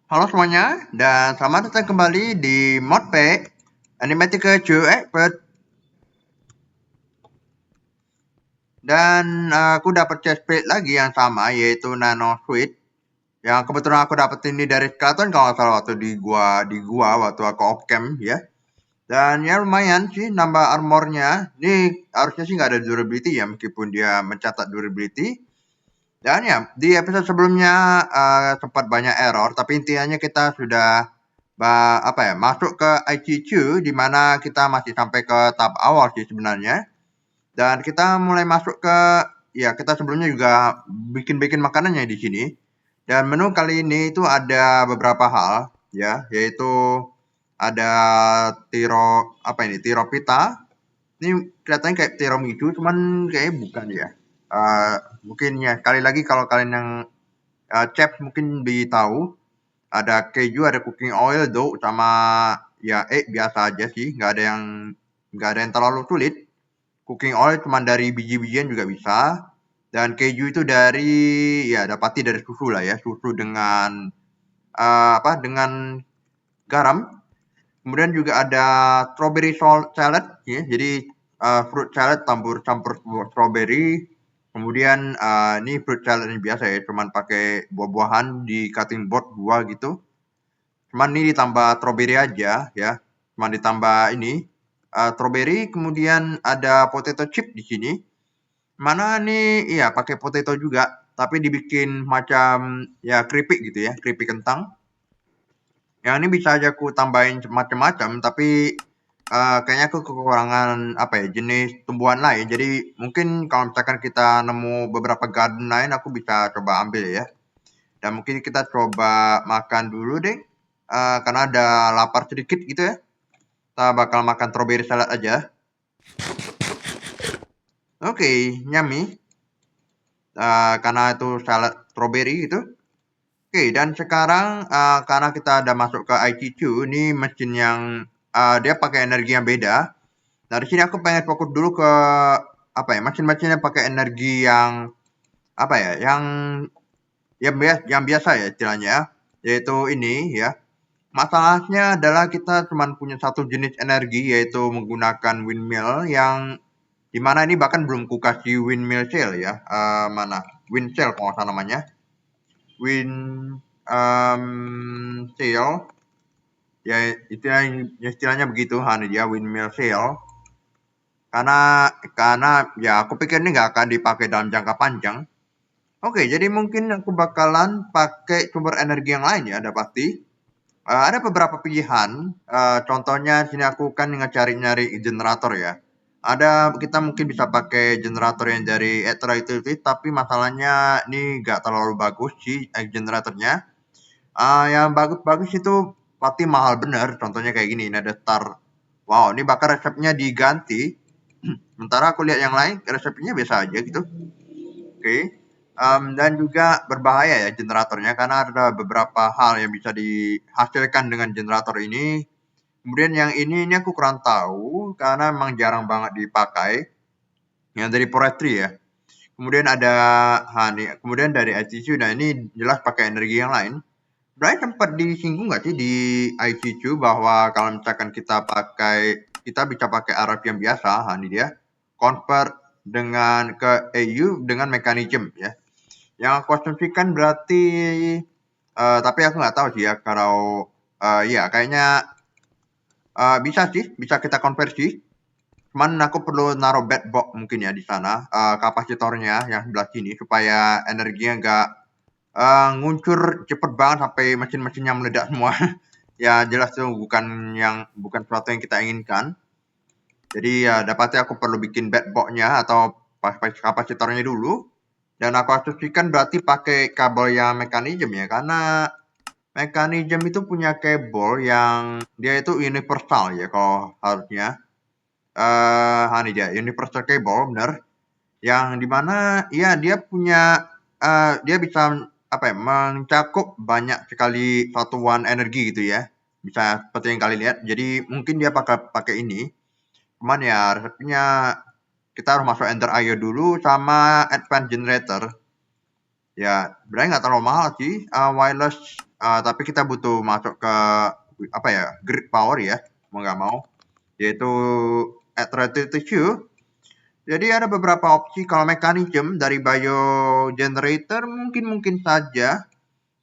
Halo semuanya, dan selamat datang kembali di Modpack Animatica Joe Expert. Dan aku dapat chest plate lagi yang sama, yaitu Nano Suite. Yang kebetulan aku dapat ini dari Skelton kalau nggak salah waktu di gua waktu aku off cam ya. Dan ya lumayan sih nambah armornya. Ini harusnya sih nggak ada durability ya, meskipun dia mencatat durability. Dan ya, di episode sebelumnya sempat banyak error, tapi intinya kita sudah masuk ke ICQ di mana kita masih sampai ke tahap awal sih sebenarnya. Dan kita mulai masuk ke ya kita sebelumnya juga bikin-bikin makanannya di sini. Dan menu kali ini itu ada beberapa hal ya, yaitu ada tiro pita. Ini kelihatannya kayak tiramisu, cuman kayaknya bukan ya. Eh, Mungkin ya sekali lagi kalau kalian yang chef mungkin tahu ada keju, ada cooking oil, dough, sama ya biasa aja sih, nggak ada yang terlalu sulit. Cooking oil cuma dari biji-bijian juga bisa, dan keju itu dari ya dapati dari susu lah ya, susu dengan dengan garam. Kemudian juga ada strawberry salad ya, jadi fruit salad campur strawberry. Kemudian ini fruit salad yang biasa ya, cuman pakai buah-buahan di cutting board 2 gitu. Cuman ini ditambah strawberry aja ya. Cuman ditambah ini strawberry, kemudian ada potato chip di sini. Mana nih iya pakai potato juga, tapi dibikin macam ya keripik gitu ya, keripik kentang. Yang ini bisa aja aku tambahin macam-macam, tapi kayaknya aku kekurangan jenis tumbuhan lain. Jadi mungkin kalau misalkan kita nemu beberapa garden lain, aku bisa coba ambil ya. Dan mungkin kita coba makan dulu deh, karena ada lapar sedikit gitu ya. Kita bakal makan strawberry salad aja. Oke, nyami. Karena itu salad strawberry gitu. Oke, dan sekarang karena kita ada masuk ke ITQ, ini mesin yang dia pakai energi yang beda. Dari sini aku pengen fokus dulu ke mesin-mesinnya pakai energi yang yang biasa ya istilahnya, yaitu ini ya. Masalahnya adalah kita cuma punya satu jenis energi, yaitu menggunakan windmill yang dimana ini bahkan belum ku kasih windmill sail ya. Mana? Wind sail kalau nggak salah namanya. Wind sail. Ya istilahnya begitu, dia windmill sail. Karena ya aku pikir ini nggak akan dipakai dalam jangka panjang. Oke, jadi mungkin aku bakalan pakai sumber energi yang lain ya, ada pasti. Ada beberapa pilihan, contohnya sini aku kan nyari generator ya. Kita mungkin bisa pakai generator yang dari Etra itu, tapi masalahnya ini nggak terlalu bagus sih generatornya. Yang bagus-bagus itu pasti mahal bener, contohnya kayak gini, ini ada Star. Wow, ini bakal resepnya diganti. Sementara aku lihat yang lain resepnya biasa aja gitu. Oke. Dan juga berbahaya ya generatornya karena ada beberapa hal yang bisa dihasilkan dengan generator ini. Kemudian yang ini aku kurang tahu karena memang jarang banget dipakai. Yang dari forestry ya. Kemudian ada kemudian dari ICQ. Nah ini jelas pakai energi yang lain. Sebenarnya sempat disinggung nggak sih di ICQ bahwa kalau misalkan kita bisa pakai Arab yang biasa, ini dia convert dengan ke EU dengan mekanisme ya. Yang aku asumsikan berarti, tapi aku nggak tahu sih ya kalau ya kayaknya bisa sih, bisa kita konversi. Cuman aku perlu naruh bed box mungkin ya di sana, kapasitornya yang sebelah sini supaya energinya nggak nguncur cepet banget sampai mesin-mesinnya meledak semua. Ya jelas tuh bukan sesuatu yang kita inginkan. Jadi ya dapatnya aku perlu bikin bed box-nya atau kapasitornya dulu. Dan aku asumsikan berarti pakai kabel yang mekanisme ya, karena mekanisme itu punya kabel yang dia itu universal ya kalau harusnya. Ini dia universal cable bener. Yang dimana ya dia bisa mencakup banyak sekali satuan energi gitu ya. Bisa seperti yang kalian lihat. Jadi mungkin dia pakai ini. Cuman ya resepnya kita harus masuk enter IO dulu sama advanced generator. Ya, sebenarnya nggak terlalu mahal sih. Wireless tapi kita butuh masuk ke apa ya, grid power ya, mau nggak mau, yaitu at tissue. Jadi ada beberapa opsi kalau mekanisme dari biogenerator mungkin saja,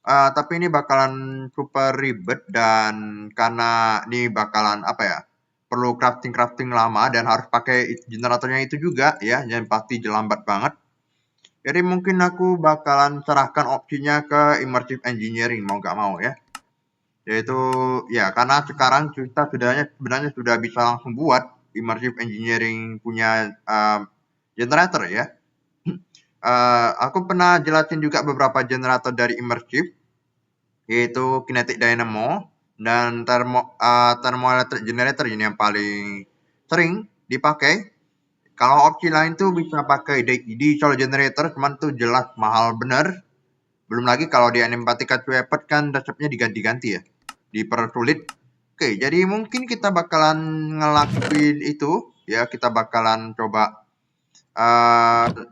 tapi ini bakalan super ribet dan karena ini bakalan apa ya, perlu crafting lama dan harus pakai generatornya itu juga ya, dan pasti lambat banget. Jadi mungkin aku bakalan serahkan opsinya ke immersive engineering mau nggak mau ya. Yaitu ya karena sekarang kita sebenarnya sudah bisa langsung buat immersive engineering punya generator ya. Aku pernah jelasin juga beberapa generator dari immersive, yaitu kinetic dynamo dan thermoelectric generator ini yang paling sering dipakai. Kalau opsi lain tuh bisa pakai diesel generator, cuman tuh jelas mahal bener. Belum lagi kalau di Animatica Weapon kan resepnya diganti-ganti ya, dipersulit. Oke, jadi mungkin kita bakalan ngelakuin itu ya, kita bakalan coba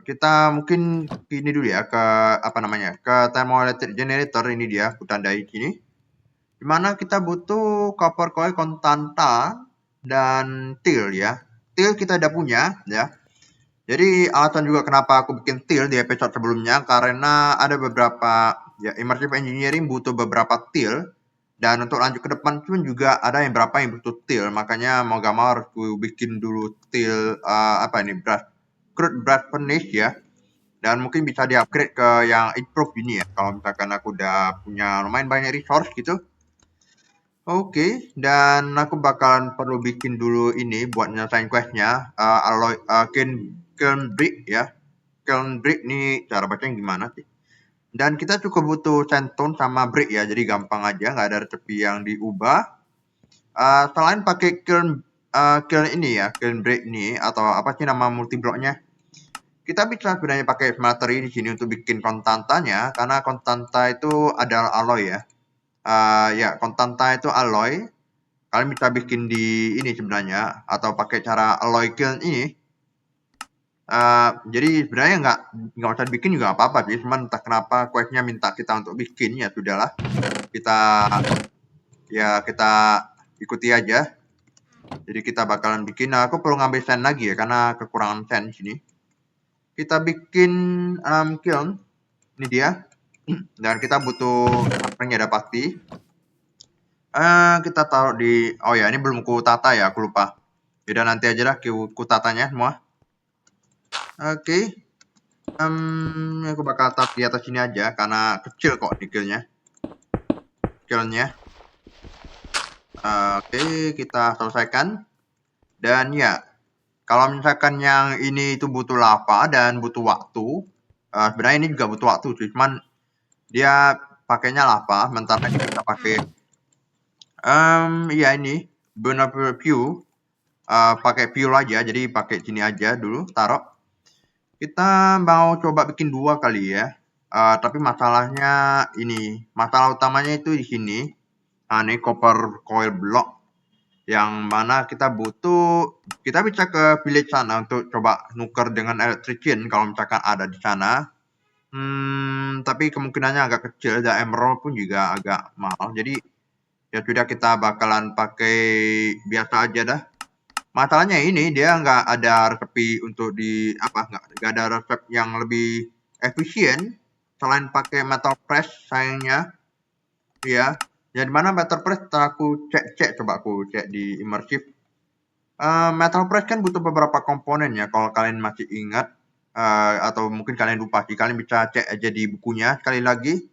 kita mungkin ini dulu ya ke apa namanya, ke thermoelectric generator. Ini dia aku tandai sini, dimana kita butuh copper coil konstanta dan til ya. Til kita udah punya ya. Jadi alasan juga kenapa aku bikin til di episode sebelumnya, karena ada beberapa ya, immersive engineering butuh beberapa til, dan untuk lanjut ke depan pun juga ada yang berapa yang butuh til. Makanya mau gak mau harus gue bikin dulu til apa ini, crude blast furnace ya, dan mungkin bisa di upgrade ke yang improve ini ya, kalau misalkan aku udah punya lumayan banyak resource gitu. Oke, dan aku bakalan perlu bikin dulu ini buat nyelesain questnya, alloy kiln brick ya. Kiln brick nih cara bacanya gimana sih? Dan kita cukup butuh sandstone sama brick ya, jadi gampang aja, nggak ada recipe yang diubah. Selain pakai kiln ini ya, kiln brick ini atau apa sih nama multi blocknya? Kita bisa sebenarnya pakai smeltery di sini untuk bikin konstantanya, karena konstanta itu adalah alloy ya. Ya, konstanta itu alloy. Kalian bisa bikin di ini sebenarnya, atau pakai cara alloy kiln ini. Jadi sebenarnya nggak usah bikin juga apa-apa sih, cuman entah kenapa questnya minta kita untuk bikin, ya sudahlah. Kita ikuti aja. Jadi kita bakalan bikin. Nah, aku perlu ngambil sand lagi ya, karena kekurangan sand di sini. Kita bikin kiln. Ini dia. Dan kita butuh apa-nya ada pasti. Kita taruh di, oh ya ini belum ku tata ya, aku lupa. Yaudah nanti aja lah ku tatanya semua. Oke. Aku bakal tap di atas sini aja karena kecil kok nikelnya. Oke, kita selesaikan. Dan ya, kalau misalkan yang ini itu butuh lava dan butuh waktu, sebenarnya ini juga butuh waktu sih, cuman dia pakainya lava, sementara ini kita pakai ya ini benar fuel, pakai fuel aja, jadi pakai sini aja dulu taruh. Kita mau coba bikin 2 kali ya. Tapi masalahnya ini, masalah utamanya itu di sini. Ini copper coil block yang mana kita bisa ke village sana untuk coba nuker dengan electrician kalau misalkan ada di sana. Tapi kemungkinannya agak kecil, dan emerald pun juga agak mahal. Jadi ya sudah, kita bakalan pakai biasa aja dah. Masalahnya ini dia nggak ada resepi untuk nggak ada resep yang lebih efisien selain pakai metal press sayangnya ya. Yang dimana metal press aku coba aku cek di immersive. Metal press kan butuh beberapa komponen ya, kalau kalian masih ingat, atau mungkin kalian lupa sih, kalian bisa cek aja di bukunya. Sekali lagi,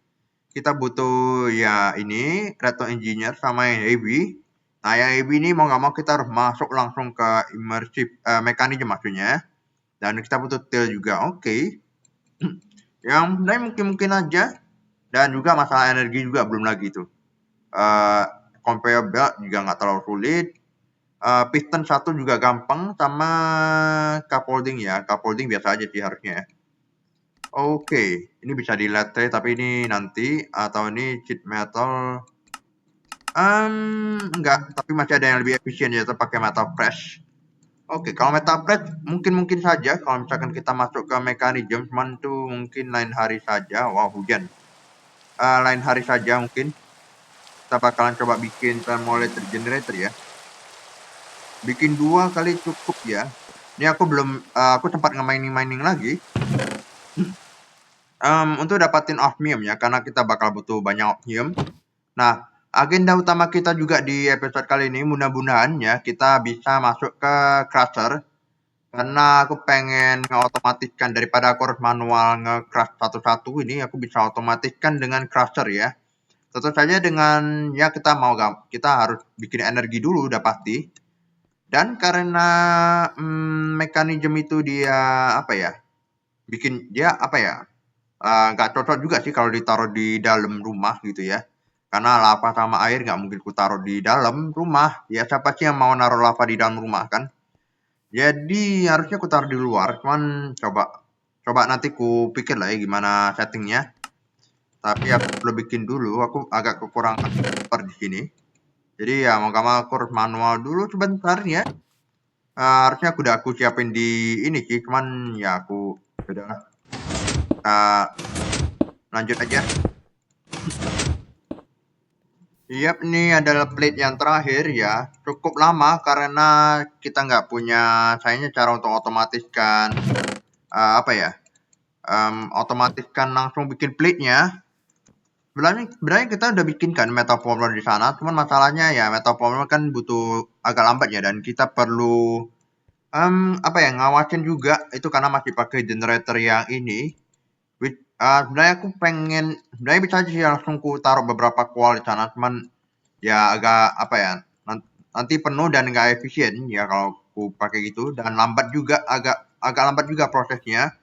kita butuh ya ini redstone engineer sama yang heavy. Nah, yang heavy ini mau nggak mau kita harus masuk langsung ke immersive mechanism maksudnya. Dan kita butuh til juga, oke. Yang lain mungkin aja. Dan juga masalah energi juga belum lagi tuh. Conveyor belt juga nggak terlalu sulit. Piston 1 juga gampang, sama scaffolding ya. Scaffolding biasa aja sih harusnya. Oke, ini bisa di latte tapi ini nanti, atau ini sheet metal. Enggak, tapi masih ada yang lebih efisien yaitu pakai metal press. Oke, kalau metal press mungkin saja kalau misalkan kita masuk ke mekanisme, cuman itu mungkin lain hari saja. Wow, hujan. lain hari saja mungkin. Kita bakalan coba bikin thermoelectric generator ya. Bikin 2 kali cukup ya. Ini aku belum, aku sempat nge-mining lagi. Untuk dapatin osmium ya, karena kita bakal butuh banyak osmium. Nah, agenda utama kita juga di episode kali ini mudah-mudahan ya kita bisa masuk ke crusher. Karena aku pengen ngeotomatiskan daripada aku harus manual nge-crush satu-satu, ini aku bisa otomatiskan dengan crusher ya. Tentu saja dengan ya kita harus bikin energi dulu udah pasti. Dan karena mekanisme itu dia apa ya? Bikin dia apa ya? Nggak cocok juga sih kalau ditaruh di dalam rumah gitu ya. Karena lava sama air nggak mungkin ku taruh di dalam rumah. Ya siapa sih yang mau naruh lava di dalam rumah kan? Jadi harusnya ku taruh di luar. Cuman coba nanti ku pikir lah ya gimana settingnya. Tapi aku perlu bikin dulu. Aku agak kekurangan paper di sini. Jadi ya mau gak mau aku harus manual dulu sebentar ya. Harusnya aku siapin di ini sih. Cuman ya aku udah lanjut aja. Yap, ini adalah plate yang terakhir ya. Cukup lama karena kita nggak punya sayangnya cara untuk otomatiskan apa ya? Otomatiskan langsung bikin plate-nya. Sebenarnya kita udah bikin kan metal former di sana, cuman masalahnya ya metal former kan butuh agak lambat ya dan kita perlu apa ya ngawasin juga itu karena masih pakai generator yang ini. Sebenarnya aku pengen sebenarnya bisa aja sih langsung ku taruh beberapa coil di sana, cuman ya agak apa ya nanti penuh dan nggak efisien ya kalau aku pakai gitu dan lambat juga agak lambat juga prosesnya.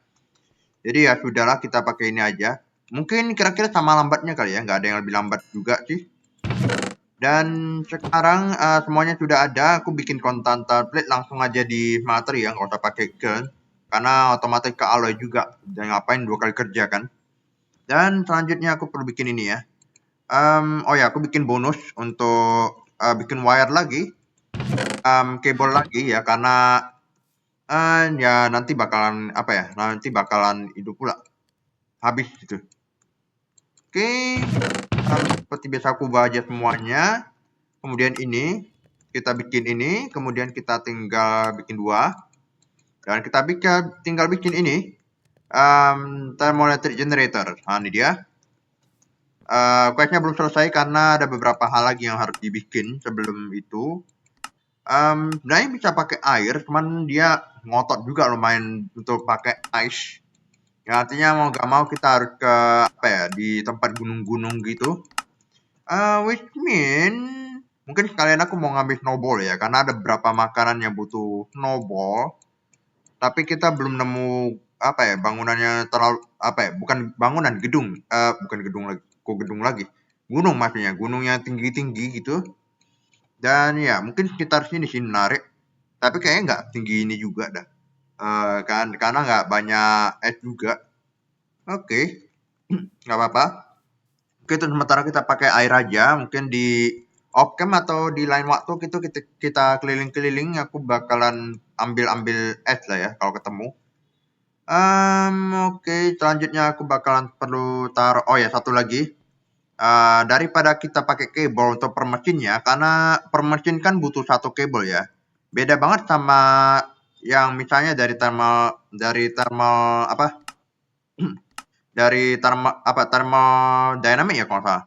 Jadi ya sudahlah kita pakai ini aja. Mungkin kira-kira sama lambatnya kali ya, nggak ada yang lebih lambat juga sih. Dan sekarang semuanya sudah ada, aku bikin kontan template langsung aja di materi ya, nggak usah pakai gun. Karena otomatis ke alloy juga, dan ngapain 2 kali kerja kan. Dan selanjutnya aku perlu bikin ini ya. Oh ya, aku bikin bonus untuk bikin wire lagi, kabel lagi ya, karena ya nanti bakalan apa ya, nanti bakalan hidup pula, habis gitu. Oke, seperti biasa aku ubah aja semuanya. Kemudian ini, kita bikin ini, kemudian kita tinggal bikin 2. Dan kita tinggal bikin ini, thermoelectric generator. Nah, ini dia. Questnya belum selesai karena ada beberapa hal lagi yang harus dibikin sebelum itu. Sebenarnya bisa pakai air, cuman dia ngotot juga lumayan untuk pakai ice. Ya, artinya mau gak mau kita harus ke apa ya di tempat gunung-gunung gitu. Which mean mungkin sekalian aku mau ngambil snowball ya karena ada beberapa makanan yang butuh snowball. Tapi kita belum nemu apa ya bangunannya terlalu apa ya bukan bangunan gedung bukan gedung lagi kok gedung lagi gunung maksudnya gunung yang tinggi-tinggi gitu dan ya mungkin sekitar sini sih menarik tapi kayaknya nggak tinggi ini juga dah kan karena nggak banyak es juga. Oke, nggak apa-apa. Oke, itu sementara kita pakai air aja. Mungkin di off cam atau di lain waktu kita keliling-keliling. Aku bakalan ambil es lah ya kalau ketemu. Oke, selanjutnya aku bakalan perlu taruh. Oh ya, satu lagi. Daripada kita pakai kabel untuk per mesinnya, karena per mesin kan butuh satu kabel ya. Beda banget sama yang misalnya dari thermal apa? Dari thermal dynamic ya kalau salah.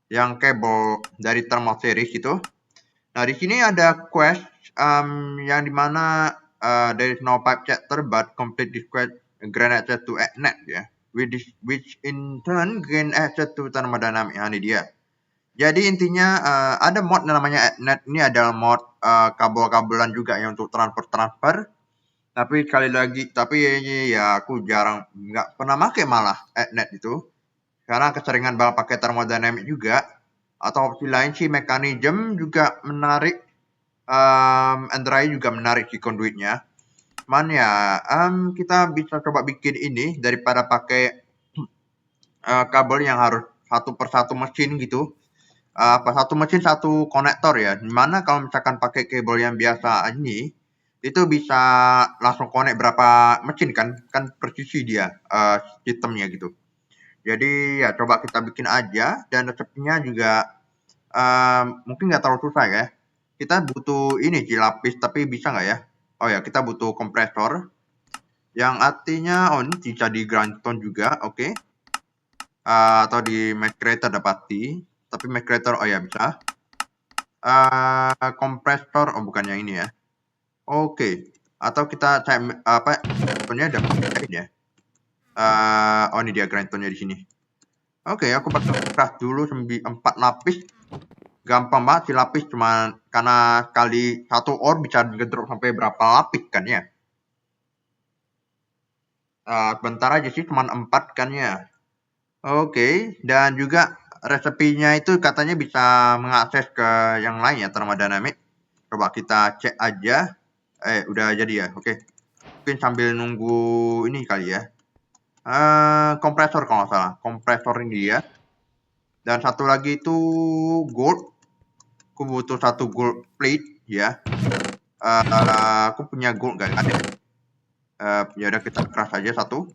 Yang kabel dari thermal series itu. Nah, di sini ada quest yang dimana there is no pipe chapter but complete this quest grant access to net ya. Which in turn gain access to thermodynamic. Nah, ini dia. Jadi intinya ada mod namanya net. Ini adalah mod kabel-kabelan juga yang untuk transfer. Tapi sekali lagi, tapi ya aku jarang nggak pernah pakai malah net itu. Karena keseringan banget pakai thermodynamic juga. Atau opsi lain sih mekanisme juga menarik. Android juga menarik si conduitnya. Cuman ya kita bisa coba bikin ini daripada pakai kabel yang harus satu persatu mesin gitu. Satu mesin satu konektor ya. Dimana kalau misalkan pakai kabel yang biasa ini itu bisa langsung connect berapa mesin kan presisi dia sistemnya gitu. Jadi ya coba kita bikin aja, dan resepnya juga mungkin nggak terlalu susah ya. Kita butuh ini sih lapis, tapi bisa nggak ya? Oh ya, kita butuh kompresor, yang artinya ini bisa di grindstone juga, oke. Atau di Make Creator dapati, tapi Make Creator oh ya bisa. Kompresor bukan yang ini ya. Oke, atau kita cek apa? Sebenarnya ada lain ya. Oh ini dia grindstone-nya di sini. Oke, aku bakal craft dulu 4 lapis. Gampang banget sih lapis, cuma karena kali satu ore bisa ngedrop sampai berapa lapis kan ya. Bentar aja sih, cuma 4 kan ya. Oke, dan juga resepinya itu katanya bisa mengakses ke yang lain ya, thermodynamic. Coba kita cek aja. Udah jadi ya, oke. Mungkin sambil nunggu ini kali ya. Kompresor kalau nggak salah, kompresor ini ya. Dan satu lagi itu gold. Aku butuh satu gold plate ya. Aku punya gold nggak ada. Ya udah kita craft aja satu.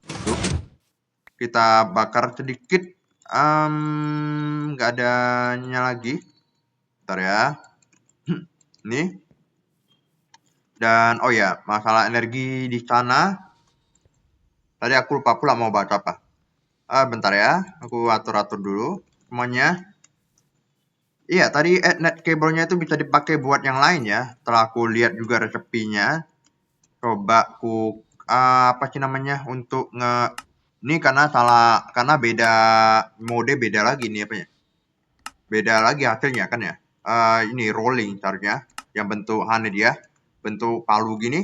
Tuh. Kita bakar sedikit. Nggak adanya lagi. Bentar ya. Nih. Dan oh ya, masalah energi di sana. Tadi aku lupa pula mau baca apa. Bentar ya, aku atur-atur dulu semuanya. Iya, tadi Ethernet cable-nya itu bisa dipakai buat yang lain ya. Setelah aku lihat juga resepinya. Coba aku apa sih namanya untuk ini karena beda mode, beda lagi nih apa ya? Beda lagi hasilnya kan ya. Ini rolling seharusnya yang bentuk dia, bentuk palu gini.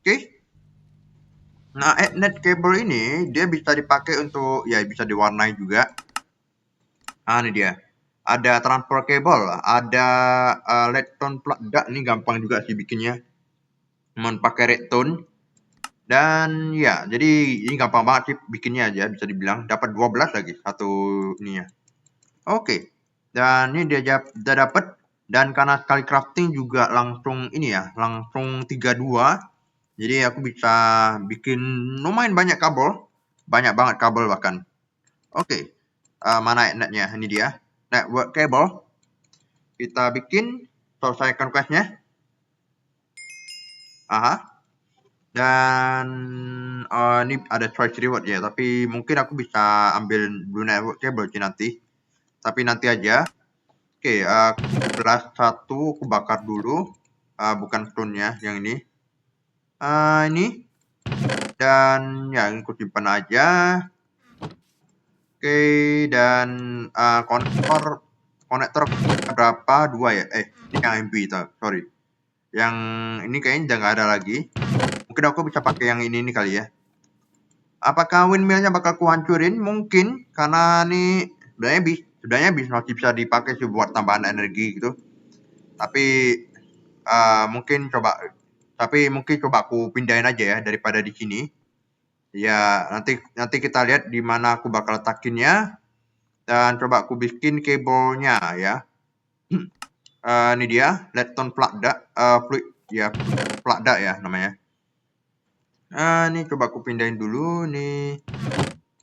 Oke. Nah, Ethernet cable ini dia bisa dipakai untuk ya bisa diwarnai juga. Ini dia. Ada transfer cable, ada redstone plug. Ini gampang juga sih bikinnya. Cuman pakai redstone. Dan ya, jadi ini gampang banget sih bikinnya aja, bisa dibilang. Dapat 12 lagi satu ininya. Oke. Dan ini dia udah dapat. Dan karena sekali crafting juga langsung ini ya, langsung 32. Jadi aku bisa bikin lumayan banyak kabel. Banyak banget kabel bahkan. Oke. Mana netnya? Ini dia. Network cable. Kita bikin. Selesaikan questnya. Aha. Dan ini ada choice reward ya, tapi mungkin aku bisa ambil dulu network cable sih nanti. Tapi nanti aja. Oke, beras satu aku bakar dulu. Bukan stone-nya, yang ini. Ini. Dan ya, ini aku simpan aja. Oke, dan konektor berapa? 2 ya? Ini yang MB, sorry. Yang ini kayaknya udah nggak ada lagi. Mungkin aku bisa pakai yang ini nih kali ya. Apakah windmill-nya bakal kuhancurin? Mungkin, karena nih sebenarnya masih bisa dipakai sih buat tambahan energi gitu. Tapi mungkin coba aku pindahin aja ya daripada di sini. Ya, nanti kita lihat di mana aku bakal letakinnya, dan coba aku bikin kabelnya ya. Ini dia redstone plug fluid ya, plug ya namanya. Ini coba aku pindahin dulu nih.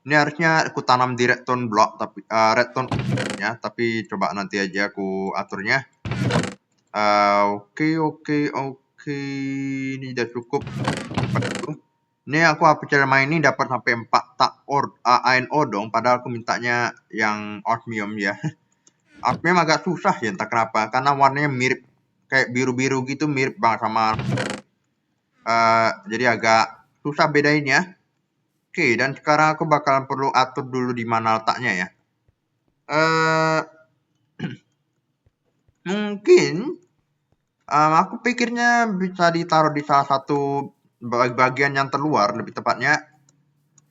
Ini harusnya aku tanam di redstone block, tapi redstone ya, tapi coba nanti aja aku aturnya. Oke. Ini udah cukup. Ini aku cara main ini dapat sampai 4 tak iron ore dong, padahal aku mintanya yang osmium ya. Osmium agak susah ya, entah kenapa, karena warnanya mirip kayak biru-biru gitu, mirip banget sama jadi agak susah bedainnya. Oke, dan sekarang aku bakalan perlu atur dulu di mana letaknya ya. Mungkin aku pikirnya bisa ditaruh di salah satu bagian yang terluar, lebih tepatnya.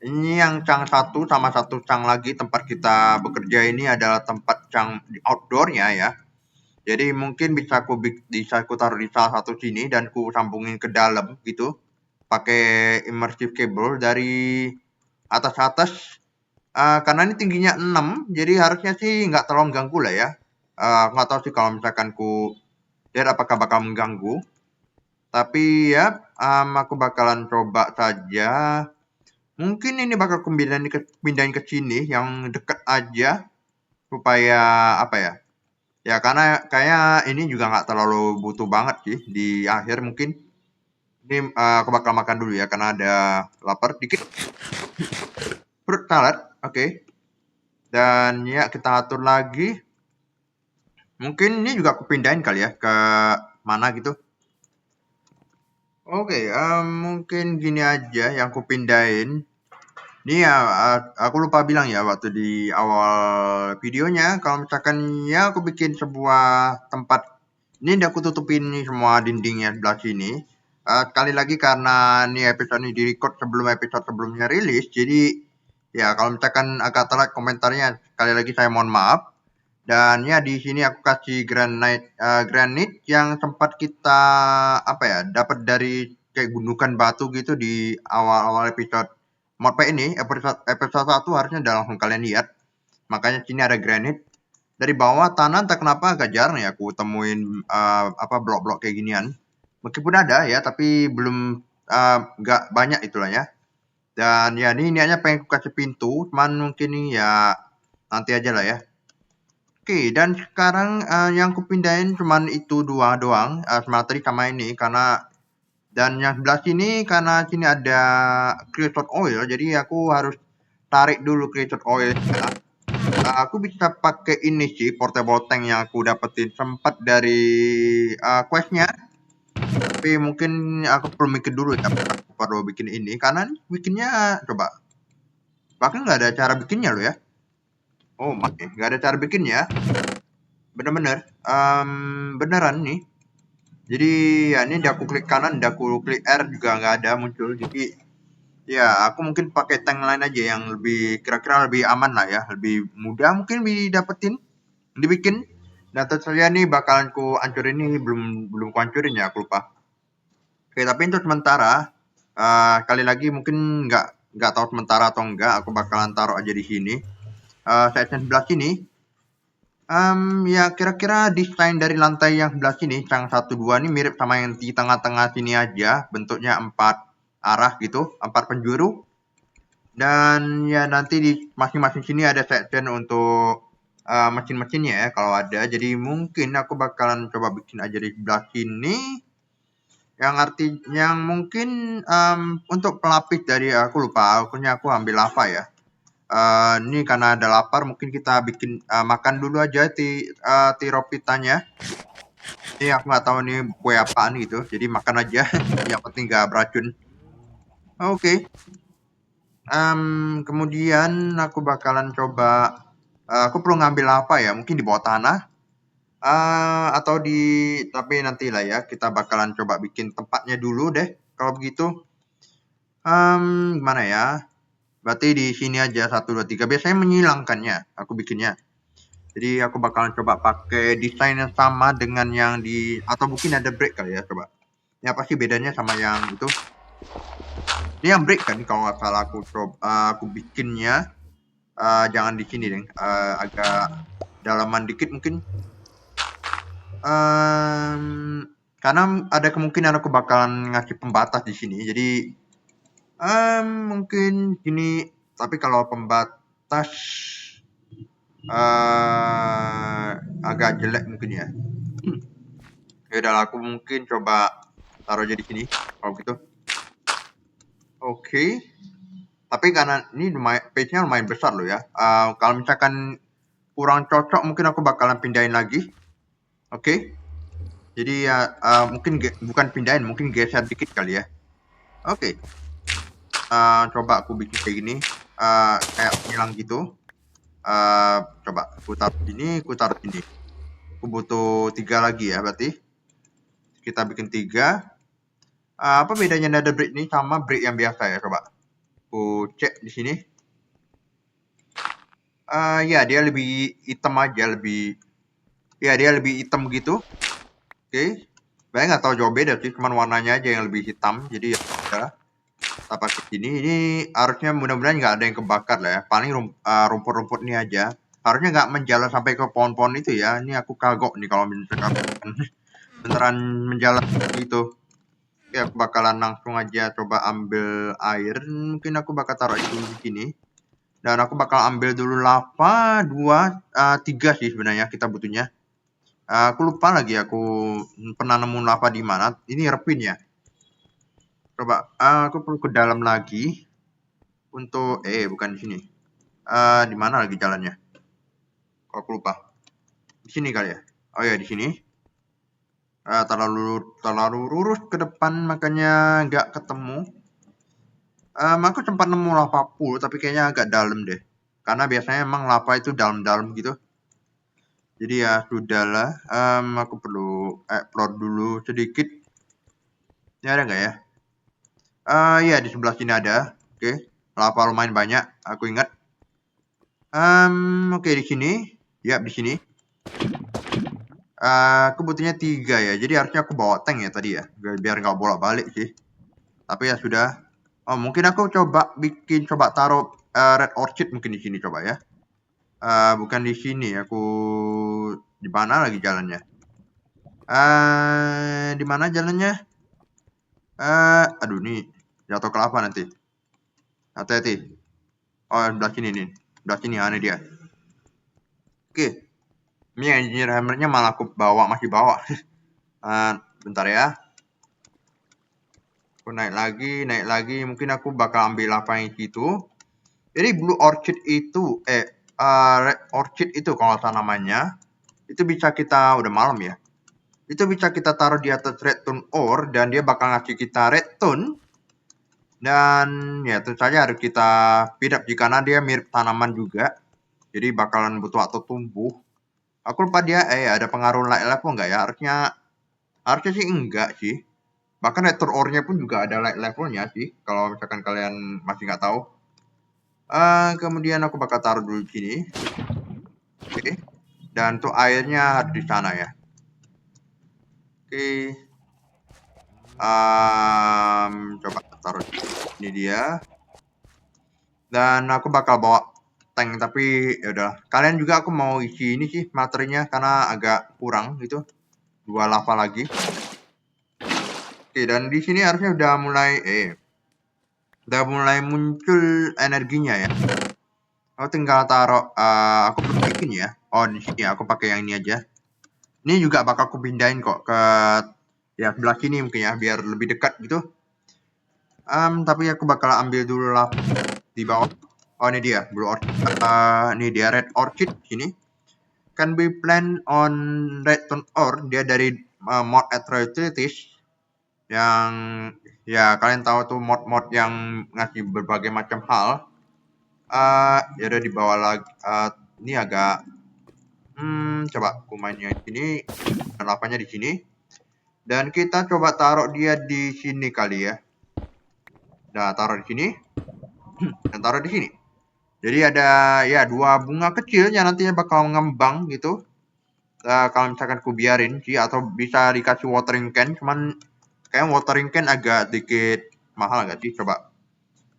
Ini yang cang satu sama satu cang lagi tempat kita bekerja ini adalah tempat cang di outdoornya ya. Jadi mungkin bisa aku taruh di salah satu sini dan ku sambungin ke dalam gitu. Pakai immersive cable dari atas. Karena ini tingginya 6, jadi harusnya sih nggak terlalu mengganggu lah ya. Nggak tahu sih kalau misalkan ku lihat apakah bakal mengganggu. Tapi ya, aku bakalan coba saja. Mungkin ini bakal pindahin ke sini yang deket aja supaya apa ya? Ya karena kayak ini juga nggak terlalu butuh banget sih di akhir mungkin. Ini aku bakal makan dulu ya karena ada lapar dikit. Fruit salad, oke. Dan ya kita atur lagi. Mungkin ini juga aku pindahin kali ya ke mana gitu. Oke, mungkin gini aja yang aku pindahin. Ini ya, aku lupa bilang ya waktu di awal videonya, kalau misalkan ya aku bikin sebuah tempat, ini udah aku tutupin nih semua dindingnya sebelah sini. Sekali lagi karena ini episode ini di-record sebelum episode sebelumnya rilis, jadi ya kalau misalkan agak telat komentarnya, sekali lagi saya mohon maaf. Dan ya di sini aku kasih granite yang sempat kita apa ya dapat dari kayak gundukan batu gitu di awal-awal episode modpack ini. Episode 1 harusnya udah langsung kalian lihat. Makanya sini ada granite. Dari bawah tanah entah kenapa agak jarang ya aku temuin apa blok-blok kayak ginian. Meskipun ada ya tapi belum nggak banyak itulah ya. Dan ya ini niatnya pengen aku kasih pintu, cuman mungkin nih ya nanti aja lah ya. Oke, dan sekarang yang kupindahin cuman itu dua doang, smeltery sama ini karena dan yang sebelah sini karena sini ada creosote oil, jadi aku harus tarik dulu creosote oil. Aku bisa pakai ini sih portable tank yang aku dapetin sempat dari questnya, tapi mungkin aku perlu mikir dulu ya, aku perlu bikin ini karena bikinnya coba, bahkan nggak ada cara bikinnya loh ya. Oh, nggak ada cara bikinnya, bener-bener, beneran nih. Jadi ya ini udah aku klik kanan, udah aku klik R juga nggak ada muncul. Jadi ya aku mungkin pakai tank lain aja yang lebih kira-kira lebih aman lah ya, lebih mudah mungkin didapetin, dibikin. Dan tentu saja nih bakalan ku hancurin ini belum belum ku hancurin ya aku lupa. Oke tapi untuk sementara kali lagi mungkin nggak tahu sementara atau enggak, aku bakalan taruh aja di sini. Section sebelah sini. Ya kira-kira desain dari lantai yang sebelah sini, yang 1, 2 ini mirip sama yang di tengah-tengah sini aja, bentuknya 4 arah gitu, 4 penjuru. Dan ya nanti di masing-masing sini ada section untuk mesin-mesinnya ya kalau ada. Jadi mungkin aku bakalan coba bikin aja di sebelah sini. Yang mungkin untuk pelapis dari aku lupa, aku ambil lava ya. Ini karena ada lapar mungkin kita bikin makan dulu aja tiropitanya. Ini aku nggak tahu nih kue apaan gitu, jadi makan aja. Yang penting nggak beracun. Oke. Kemudian aku bakalan coba. Aku perlu ngambil apa ya? Mungkin di bawah tanah. Atau tapi nanti lah ya. Kita bakalan coba bikin tempatnya dulu deh. Kalau begitu. Gimana ya? Berarti di sini aja 1, 2, 3. Biasanya menyilangkannya. Aku bikinnya. Jadi aku bakalan coba pakai desain yang sama dengan yang atau mungkin ada break kali ya coba. Ini apa sih bedanya sama yang itu? Ini yang break kan kalau nggak salah aku bikinnya. Jangan di sini deh. Agak dalaman dikit mungkin. Karena ada kemungkinan aku bakalan ngasih pembatas di sini. Jadi mungkin gini. Tapi kalau pembatas agak jelek mungkin ya. Ya udah aku mungkin coba taruh aja di sini kalau gitu. Oke. Tapi karena ini page-nya lumayan besar loh ya. Kalau misalkan kurang cocok mungkin aku bakalan pindahin lagi. Oke. Jadi ya mungkin bukan pindahin, mungkin geser dikit kali ya. Oke. Coba aku bikin kayak gini. Kayak hilang gitu. Coba aku taruh sini, aku taruh sini. Aku butuh 3 lagi ya berarti. Kita bikin 3. Apa bedanya nether brick ini sama brick yang biasa ya coba? Aku cek di sini. Ya dia lebih hitam aja, dia lebih hitam gitu. Oke. Saya nggak tahu jauh beda sih, cuman warnanya aja yang lebih hitam. Jadi ya udah. Kita pakai sini. Ini harusnya mudah-mudahan nggak ada yang kebakar lah ya. Paling rumput-rumput ini aja. Harusnya nggak menjalar sampai ke pohon-pohon itu ya. Ini aku kagok nih kalau misalkan beneran menjalar gitu. Ya, aku bakalan langsung aja coba ambil air. Mungkin aku bakal taruh dulu di sini. Dan aku bakal ambil dulu lava 2, 3 sih sebenarnya kita butuhnya. Aku lupa lagi aku pernah nemu lava di mana. Ini repin ya. Coba aku perlu ke dalam lagi untuk bukan di sini. Di mana lagi jalannya? Kok aku lupa. Di sini kali ya. Oh ya, di sini. Terlalu lurus ke depan makanya nggak ketemu. Aku sempat nemu lava pool tapi kayaknya agak dalam deh. Karena biasanya emang lava itu dalam-dalam gitu. Jadi ya sudahlah. Aku perlu explore dulu sedikit. Ini ada nggak ya? Ya di sebelah sini ada. Oke, lava lumayan banyak. Aku ingat. Oke di sini. Ya di sini. Aku butuhnya 3 ya. Jadi harusnya aku bawa tank ya tadi ya. Biar nggak bolak-balik sih. Tapi ya sudah. Oh mungkin aku coba taruh red orchid mungkin di sini coba ya. Bukan di sini. Aku di mana lagi jalannya? Di mana jalannya? Aduh nih jatuh ke lava nanti. Hati-hati. Oh sebelah sini nih. Sebelah sini aneh dia. Oke. Ini engineer hammernya malah aku masih bawa. Bentar ya. Aku naik lagi. Mungkin aku bakal ambil lava yang itu. Jadi blue orchid itu, red orchid itu kalau salah namanya, itu bisa kita, udah malam ya, itu bisa kita taruh di atas redstone ore dan dia bakal ngasih kita redstone. Dan ya tentu saja harus kita speed up karena dia mirip tanaman juga. Jadi bakalan butuh waktu tumbuh. Aku lupa dia ada pengaruh light level enggak ya? Harusnya sih enggak sih. Bahkan redstone ore-nya pun juga ada light levelnya sih. Kalau misalkan kalian masih nggak tahu. Kemudian aku bakal taruh dulu di sini. Oke. Dan untuk airnya harus di sana ya. Oke. Coba taruh ini dia. Dan aku bakal bawa tank tapi ya udah. Kalian juga aku mau isi ini sih materinya karena agak kurang gitu. 2 lava lagi. Oke, dan di sini harusnya udah mulai muncul energinya ya. Aku tinggal taruh aku belum bikin ya. Oh, di sini aku pakai yang ini aja. Ini juga bakal aku pindahin kok ke ya sebelah sini mungkin ya biar lebih dekat gitu. Tapi aku bakal ambil dulu lah di bawah. Oh ini dia blue orchid. Ini dia red orchid sini. Can be plant on redstone ore. Dia dari mod Atrocitus yang ya kalian tahu tuh mod-mod yang ngasih berbagai macam hal. Ya udah dibawa lagi. Ini agak coba aku mainnya sini. Lavanya di sini. Dan kita coba taruh dia di sini kali ya. Nah, taruh di sini. Dan taruh di sini. Jadi ada ya 2 bunga kecil yang nantinya bakal ngembang gitu. Kalau misalkan ku biarin sih atau bisa dikasih watering can, cuman kayak watering can agak dikit mahal nggak sih? Coba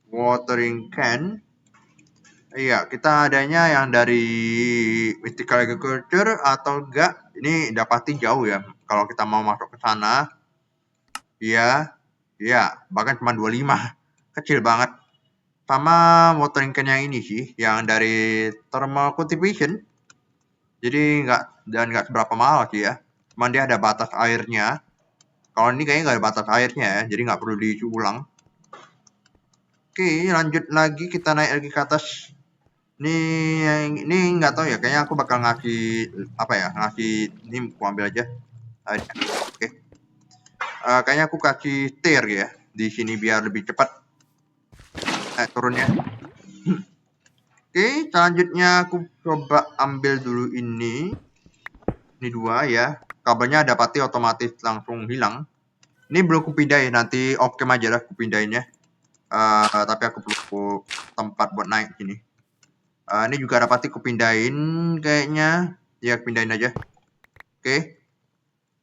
watering can. Iya, kita adanya yang dari Mythical Agriculture atau enggak ini dapati jauh ya. Kalau kita mau masuk ke sana, iya, bahkan cuma 25. Kecil banget. Sama watering can yang ini sih, yang dari thermal cultivation. Jadi nggak seberapa mahal sih ya. Cuman dia ada batas airnya. Kalau ini kayaknya nggak ada batas airnya ya, jadi nggak perlu diisi ulang. Oke, lanjut lagi kita naik lagi ke atas. Ini nggak tahu ya, kayaknya aku bakal ngasih apa ya? Ngasih ini aku ambil aja. Oke. Kayaknya aku kasih stair ya di sini biar lebih cepat turunnya. Oke, selanjutnya aku coba ambil dulu ini. Ini 2 ya. Kabelnya dapati otomatis langsung hilang. Ini belum kupindahin, nanti off cam aja lah kupindahinnya. Tapi aku perlu tempat buat naik sini. Ini juga dapati kupindahin kayaknya. Ya, pindahin aja. Oke.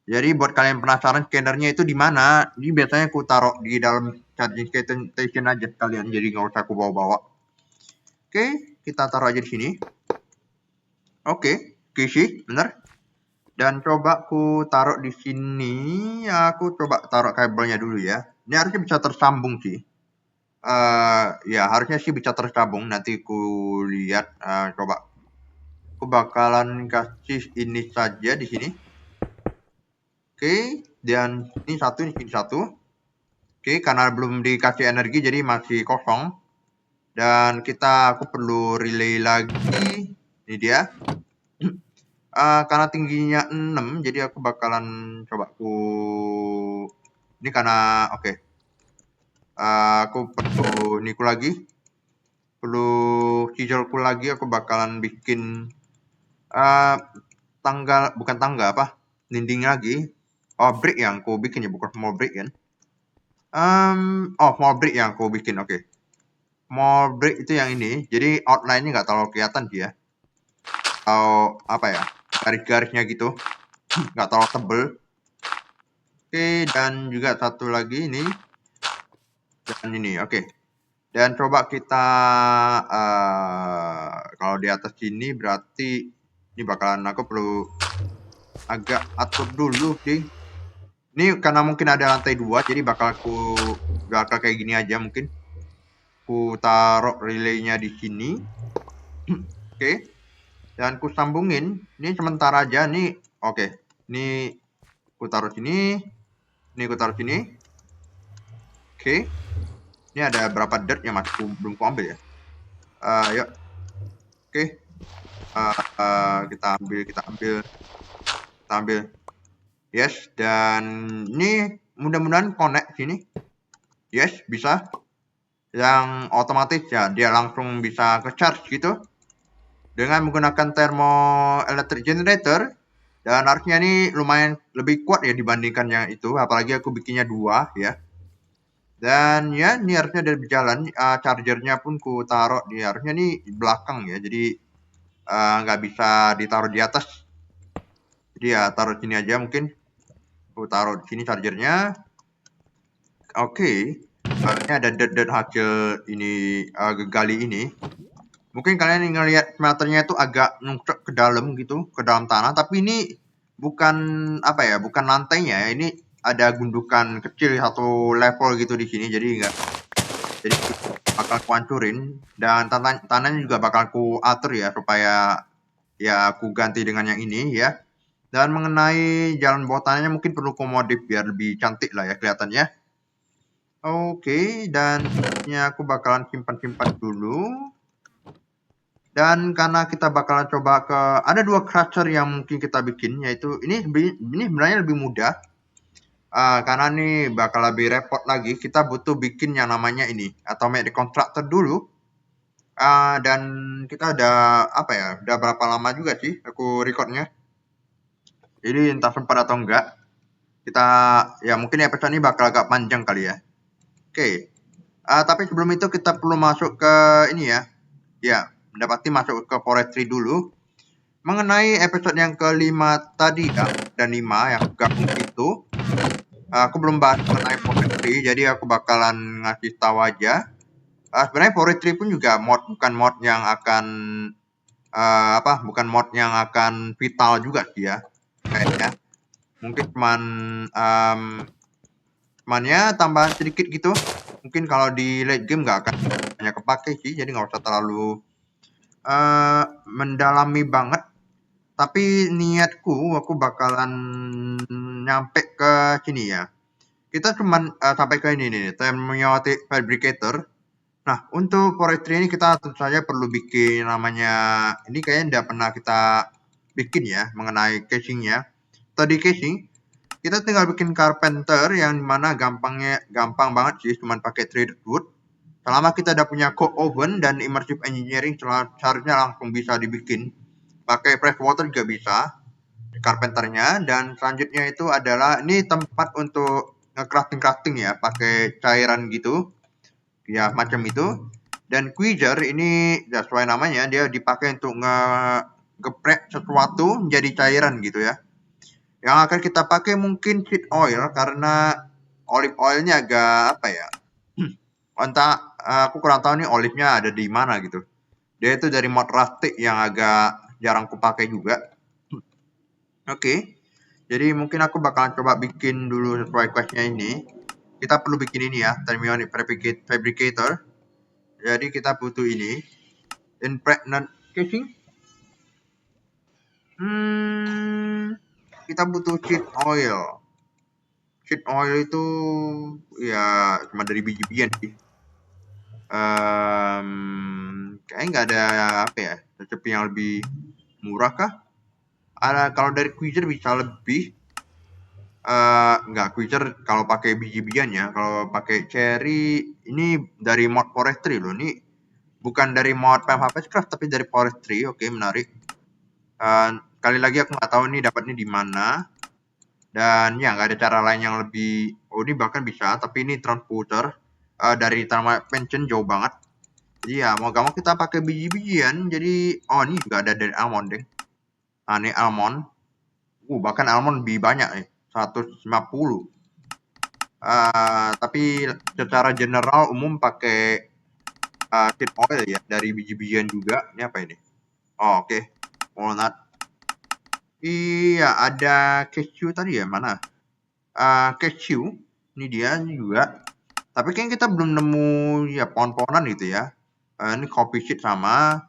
Jadi buat kalian penasaran scannernya itu di mana? Ini biasanya aku taruh di dalam charging station aja kalian, jadi nggak usah aku bawa-bawa. Oke, kita taruh aja di sini. Oke sih, bener. Dan coba ku taruh di sini. Aku coba taruh kabelnya dulu ya. Ini harusnya bisa tersambung sih. Ya harusnya sih bisa tersambung. Nanti ku lihat. Coba. Aku bakalan kasih ini saja di sini. Oke. Dan ini satu, ini satu. Oke, karena belum dikasih energi jadi masih kosong. Dan aku perlu relay lagi. Ini dia. Karena tingginya 6, jadi aku bakalan coba ini karena oke. Aku perlu niku lagi. Perlu ciselku lagi, aku bakalan bikin tangga, bukan tangga apa? Dinding lagi. Oh, brick yang aku bikin ya, bukan small brick kan? Small brick yang aku bikin, oke. Small brick itu yang ini, jadi outline-nya nggak terlalu kelihatan sih ya. Atau apa ya? Garis-garisnya gitu. Nggak terlalu tebel. Oke, dan juga satu lagi ini. Dan ini, oke. Dan coba kita, kalau di atas sini berarti ini bakalan aku perlu agak atur dulu sih. Ini karena mungkin ada lantai 2, jadi bakal kayak gini aja mungkin. Ku taruh relaynya di sini. Oke. Dan ku sambungin. Ini sementara aja nih. Oke. Ini ku taruh sini. Ini ku taruh sini. Oke. Ini ada berapa dirt yang masih belum ku ambil ya. Yuk. Oke. Kita ambil. Yes. Dan ini mudah-mudahan connect sini. Yes, bisa. Yang otomatis ya dia langsung bisa ke charge gitu dengan menggunakan thermoelectric generator. Dan harusnya ini lumayan lebih kuat ya dibandingkan yang itu, apalagi aku bikinnya 2 ya. Dan ya ini harusnya udah berjalan. Chargernya pun ku taruh di harusnya ini di belakang ya, jadi nggak bisa ditaruh di atas, jadi ya taruh sini aja mungkin. Ku taruh di sini chargernya. Oke. Harusnya ada dirt hasil ini gali ini. Mungkin kalian ngelihat smelternya itu agak nungkrek ke dalam gitu, ke dalam tanah. Tapi ini bukan apa ya, bukan lantainya ya. Ini ada gundukan kecil satu level gitu di sini. Jadi bakal ku hancurin. Dan tanahnya juga bakal ku atur ya supaya ya aku ganti dengan yang ini ya. Dan mengenai jalan bawah tanahnya mungkin perlu ku modif biar lebih cantik lah ya kelihatannya. Oke, dan ini aku bakalan simpan dulu. Dan karena kita bakalan coba ada 2 crusher yang mungkin kita bikin, yaitu ini sebenarnya lebih mudah. Karena ini bakal lebih repot lagi, kita butuh bikin yang namanya ini, automatic constructor dulu. Dan kita udah berapa lama juga sih aku recordnya. Jadi entah sempat atau enggak. Kita, ya mungkin episode ini bakal agak panjang kali ya. Oke. Tapi sebelum itu kita perlu masuk ke ini ya. Ya, mendapati masuk ke forestry dulu. Mengenai episode yang kelima tadi ya, dan 5 yang gabung itu, aku belum bahas mengenai forestry, jadi aku bakalan ngasih tahu aja. Sebenarnya forestry pun juga bukan mod yang akan bukan mod yang akan vital juga sih ya, kayaknya. Mungkin cuman ya tambahan sedikit gitu. Mungkin kalau di late game nggak akan banyak kepake sih, jadi nggak usah terlalu mendalami banget. Tapi niatku aku bakalan nyampe ke sini ya. Kita cuman sampai ke ini nih, Thermotic Fabricator. Nah, untuk forestry ini kita tentu saja perlu bikin namanya, ini kayaknya tidak pernah kita bikin ya, mengenai casingnya. Tadi casing, kita tinggal bikin carpenter yang dimana gampang banget sih, cuman pakai treated wood. Selama kita udah punya coke oven dan immersive engineering, seharusnya langsung bisa dibikin. Pakai fresh water juga bisa carpenternya. Dan selanjutnya itu adalah ini tempat untuk crafting ya, pakai cairan gitu ya, macam itu. Dan queezer ini sesuai namanya, dia dipakai untuk ngegeprek sesuatu menjadi cairan gitu ya. Yang akan kita pakai mungkin seed oil, karena olive oilnya agak apa ya, entah, aku kurang tahu nih olive-nya ada di mana gitu. Dia itu dari mod rustic yang agak jarang kupakai juga. Oke, jadi mungkin aku bakalan coba bikin dulu sesuai questnya ini. Kita perlu bikin ini ya, thermionic fabricator. Jadi kita butuh ini, impregnant casing. Kita butuh sheet oil. Sheet oil itu ya cuma dari biji-bijian sih. Kayaknya nggak ada apa ya, recipe yang lebih murah kah? Ada kalau dari Quasar bisa lebih. Nggak Quasar kalau pakai biji-bijian ya. Kalau pakai cherry ini dari mod forestry loh. Ini bukan dari mod PvP Craft tapi dari forestry. Oke, menarik. Kali lagi aku nggak tahu nih dapatnya di mana. Dan ya nggak ada cara lain yang lebih. Oh ini bahkan bisa, tapi ini transporter dari Tanaman Pension jauh banget. Jadi ya mau gak mau kita pakai biji-bijian. Jadi ini nggak ada dari almond deh. Ini almond. Bahkan almond lebih banyak nih, 150. Tapi secara general umum pakai seed oil ya dari biji-bijian juga. Ini apa ini? Oke. Walnut. Iya, ada cashew tadi ya, mana? Cashew. Ini dia juga. Tapi kayaknya kita belum nemu ya pohon-pohonan gitu ya. Ini coffee seed sama.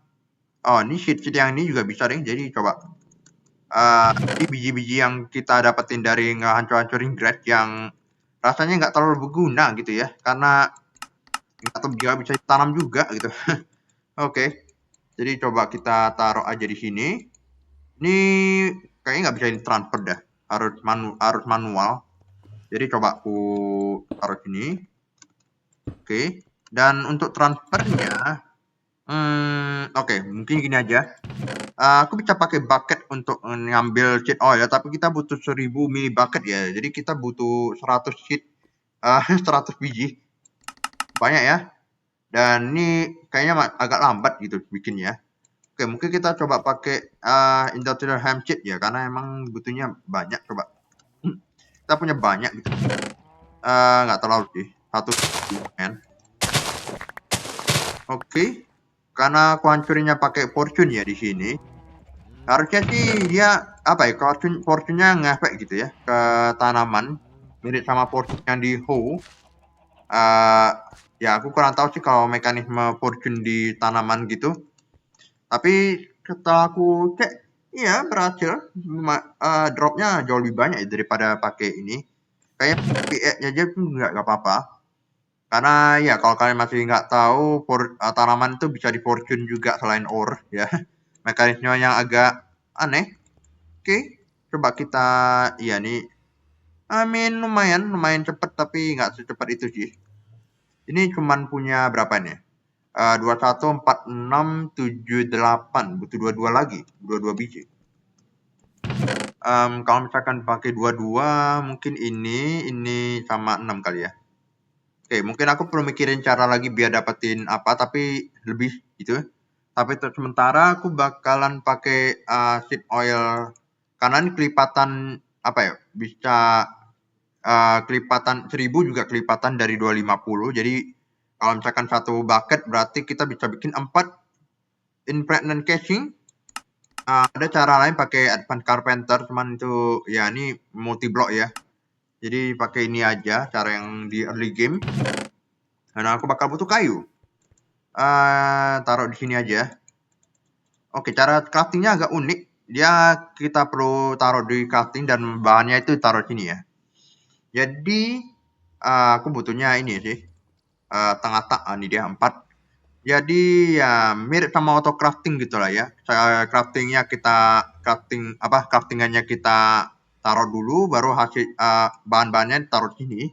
Ini seed yang ini juga bisa deh. Jadi coba. Ini biji-biji yang kita dapetin dari ngehancur-hancurin grass yang rasanya nggak terlalu berguna gitu ya. Karena nggak tahu dia bisa ditanam juga gitu. Oke. Jadi coba kita taruh aja di sini. Ini kayaknya nggak bisa ditransfer dah. Harus manual. Jadi coba aku taruh sini. Oke. Dan untuk transfernya, oke, mungkin gini aja. Aku bisa pakai bucket untuk ngambil sheet oil, tapi kita butuh 1000 mili bucket ya. Jadi kita butuh 100 sheet, 100 biji. Banyak ya. Dan ini kayaknya agak lambat gitu bikinnya. Oke, mungkin kita coba pakai industrial hemp sheet ya, karena emang butuhnya banyak. Coba. Kita punya banyak gitu. Nggak terlalu sih. 1 Oke. Karena aku hancurinnya pakai fortune ya di sini. Harusnya sih dia apa ya, fortune-nya ngefek gitu ya ke tanaman, mirip sama fortune yang di Hoe. Ya aku kurang tahu sih kalau mekanisme fortune di tanaman gitu. Tapi setelah aku cek, iya berhasil. Dropnya jauh lebih banyak ya daripada pakai ini. Kayak PE-nya aja tuh nggak apa-apa. Karena ya kalau kalian masih nggak tahu, tanaman itu bisa di fortune juga selain ore ya. Mekanisme yang agak aneh. Oke, coba kita, iya nih, lumayan cepet tapi nggak secepat itu sih. Ini cuman punya berapa nih? 21, 4, 6, 7, 8. Butuh 22 lagi, 22 biji. Kalau misalkan pakai 22, mungkin ini sama 6 kali ya. Oke, mungkin aku perlu mikirin cara lagi biar dapetin apa, tapi lebih gitu. Tapi untuk sementara aku bakalan pakai seed oil karena ini kelipatan apa ya? Bisa kelipatan 1000 juga kelipatan dari 250. Jadi kalau misalkan satu bucket berarti kita bisa bikin 4 impregnant casing. Ada cara lain pakai advanced carpenter, cuman itu ya ini multi block ya. Jadi pakai ini aja cara yang di early game. Karena aku bakal butuh kayu. Taruh di sini aja. Oke, cara craftingnya agak unik. Dia kita perlu taruh di crafting dan bahannya itu taruh sini ya. Jadi aku butuhnya ini sih. Tengah tak ini dia 4. Jadi ya mirip sama auto crafting gitu lah ya. Craftingannya kita taruh dulu, baru hasil bahan-bahannya taruh sini.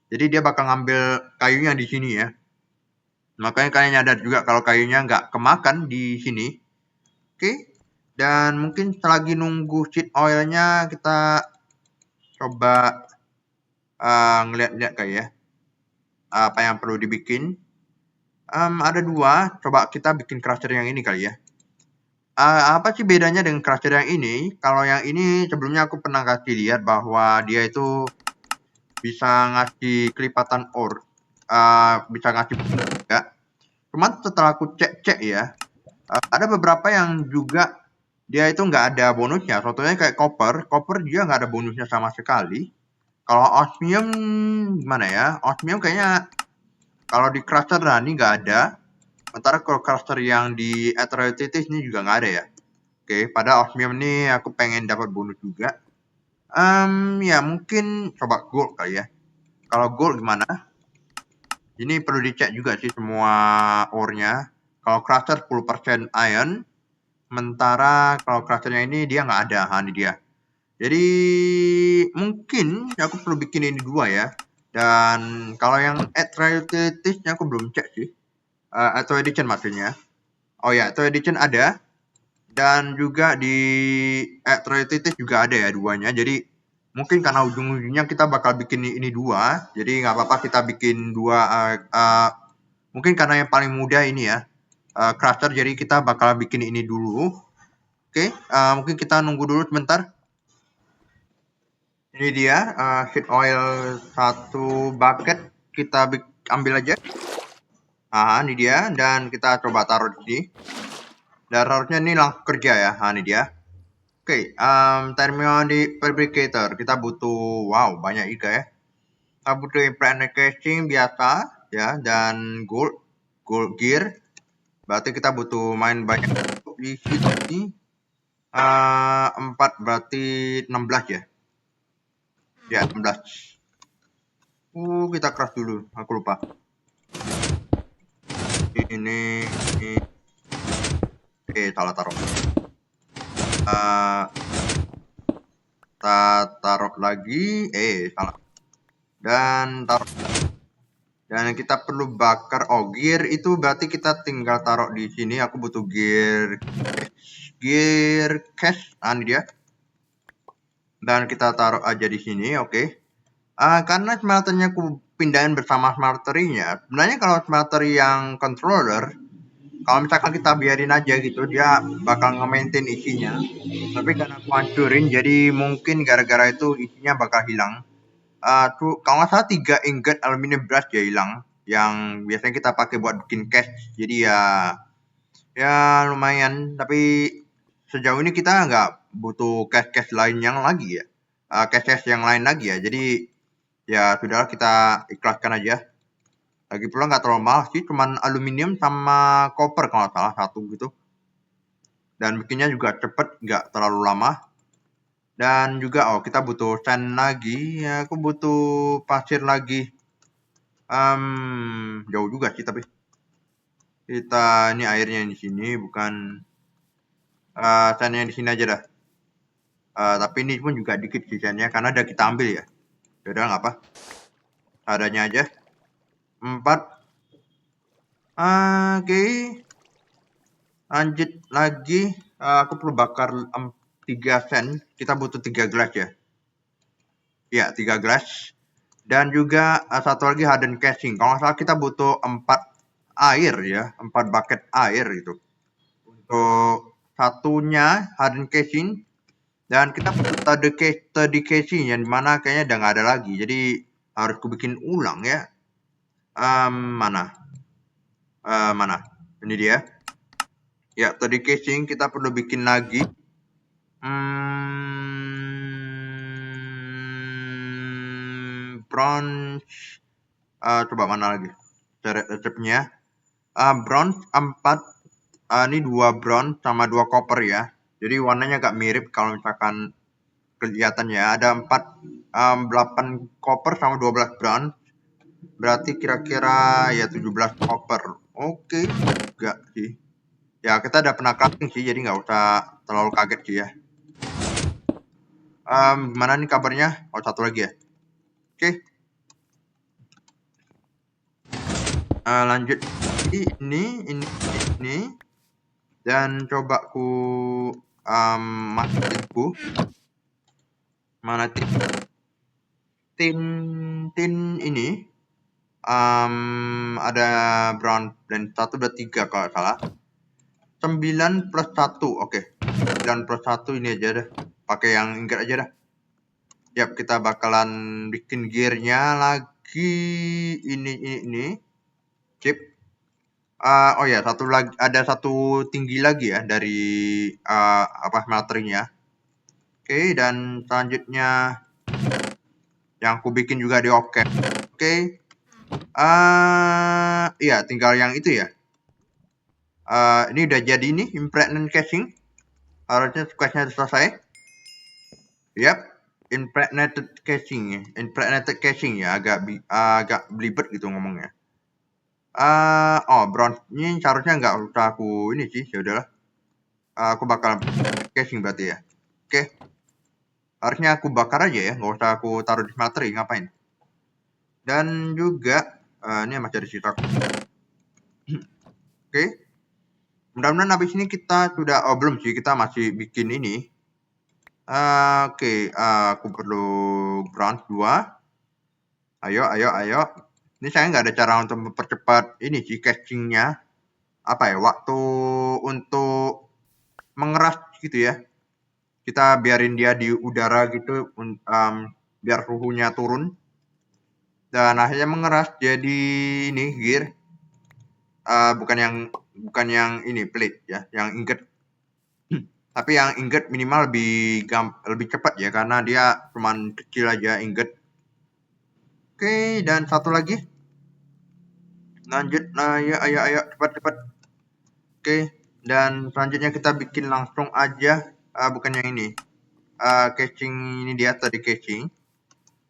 Jadi dia bakal ngambil kayunya di sini ya. Makanya kalian nyadar juga kalau kayunya nggak kemakan di sini. Oke. Dan mungkin selagi nunggu seed oilnya kita coba ngeliat-liat kayak ya. Apa yang perlu dibikin. Ada 2. Coba kita bikin crusher yang ini kali ya. Apa sih bedanya dengan crusher yang ini? Kalau yang ini sebelumnya aku pernah kasih lihat bahwa dia itu bisa ngasih kelipatan ore. Bisa ngasih juga. Cuman setelah aku cek-cek ya, ada beberapa yang juga dia itu nggak ada bonusnya. Contohnya kayak copper dia nggak ada bonusnya sama sekali. Kalau osmium gimana ya? Osmium kayaknya kalau di cluster Rani nggak ada. Sementara kalau cluster yang di Aetheroides ini juga nggak ada ya. Oke, pada osmium ini aku pengen dapat bonus juga. Ya mungkin coba gold kali ya. Kalau gold gimana? Ini perlu dicek juga sih semua ore-nya. Kalau cluster 10% iron, sementara kalau clusternya ini dia nggak ada, ini dia. Jadi mungkin aku perlu bikin ini dua ya. Dan kalau yang Aetheroides-nya aku belum cek sih. Atau edition maksudnya. Oh ya, atau edition ada. Dan juga di Aetheroides juga ada ya duanya. Jadi mungkin karena ujung-ujungnya kita bakal bikin ini dua. Jadi nggak apa-apa kita bikin dua. Mungkin karena yang paling mudah ini ya. Cluster, jadi kita bakal bikin ini dulu. Oke, mungkin kita nunggu dulu sebentar. Ini dia seed oil 1 bucket, kita ambil aja. Ini dia, dan kita coba taruh di sini. Dan harusnya ini langsung kerja ya. Ini dia. Oke, thermionic fabricator kita butuh, wow banyak juga ya. Kita butuh implant casing biasa ya, dan gold gear. Berarti kita butuh main banyak di sini. 4 berarti 16 ya. Ya 16. Kita keras dulu, aku lupa. Ini salah taruh. Kita taruh lagi, salah. Dan taruh. Dan kita perlu bakar. Gear itu berarti kita tinggal taruh di sini. Aku butuh gear cache. Ini dia. Dan kita taruh aja di sini, oke. Karena smelternya aku pindahin bersama smelterinya. Sebenarnya kalau smelter yang controller, kalau misalkan kita biarin aja gitu, dia bakal nge-maintain isinya. Tapi karena aku hancurin, jadi mungkin gara-gara itu isinya bakal hilang. Kalau nggak salah 3 ingot aluminium brush ya hilang, yang biasanya kita pakai buat bikin cache. Jadi ya lumayan. Tapi sejauh ini kita nggak butuh cache lain yang lagi ya, cache yang lain lagi ya. Jadi ya sudahlah, kita ikhlaskan aja. Lagi pula nggak terlalu mahal sih, cuman aluminium sama copper kalau nggak salah, 1 gitu. Dan bikinnya juga cepet, nggak terlalu lama. Dan juga kita butuh sand lagi ya, aku butuh pasir lagi. Jauh juga sih, tapi kita ini airnya di sini, bukan sandnya di sini aja dah. Tapi ini pun juga dikit sih sandnya, karena udah kita ambil ya. Yaudah nggak apa, adanya aja. 4. Oke. Lanjut lagi, aku perlu bakar 3 sand. Kita butuh 3 gelas ya. Ya, 3 gelas. Dan juga satu lagi hardened casing. Kalau nggak salah kita butuh 4 air ya, 4 bucket air gitu. Untuk satunya hardened casing. Dan kita butuh third casing yang dimana kayaknya udah nggak ada lagi. Jadi harus aku bikin ulang ya. Mana? Ini dia. Ya, third casing kita perlu bikin lagi. Bronze. Coba mana lagi resepnya. Bronze 4. Ini 2 bronze sama 2 copper ya. Jadi warnanya agak mirip kalau misalkan kelihatannya. Ada 8 copper sama 12 bronze. Berarti kira-kira ya 17 copper. Oke juga sih. Ya kita udah pernah crafting sih, jadi nggak usah terlalu kaget sih ya. Gimana nih kabarnya? Satu lagi ya. Oke. Lanjut. Ini. Dan coba ku masukin mana tin ini. Ada brown dan 1 dan 3 kalau salah. 9 plus 1, oke. 9 plus 1 ini aja dah. Pakai yang ingot aja dah. Yap, kita bakalan bikin gearnya lagi. Ini chip. Oh ya, satu lagi, ada satu tinggi lagi ya dari apa materinya. Oke, dan selanjutnya yang aku bikin juga di Oke. Oke. Iya, tinggal yang itu ya. Ini udah jadi nih impregnant casing. Harusnya questnya selesai. Yap, impregnated casing ya. Impregnated casing ya, agak belibet gitu ngomongnya. Oh, bronze ini seharusnya nggak usah aku ini sih, ya udahlah. Aku bakal casing berarti ya. Oke, harusnya aku bakar aja ya, nggak usah aku taruh di smelter, ngapain. Dan juga ini masih ada sisa. Oke, mudah-mudahan habis ini kita sudah, oh belum sih, kita masih bikin ini. Oke, aku perlu bronze 2. Ayo, ayo, ayo. Ini saya nggak ada cara untuk mempercepat ini sih casingnya. Apa ya, waktu untuk mengeras gitu ya. Kita biarin dia di udara gitu, biar suhunya turun. Dan akhirnya mengeras jadi ini gear. Bukan yang ini plate ya, yang ingot. Tapi yang ingot minimal lebih cepat ya, karena dia cuman kecil aja ingot. Oke, dan satu lagi. Lanjut, ayo, ayo, ayo, cepat, cepat. Oke, dan selanjutnya kita bikin langsung aja, bukan yang ini. Casing ini dia tadi casing.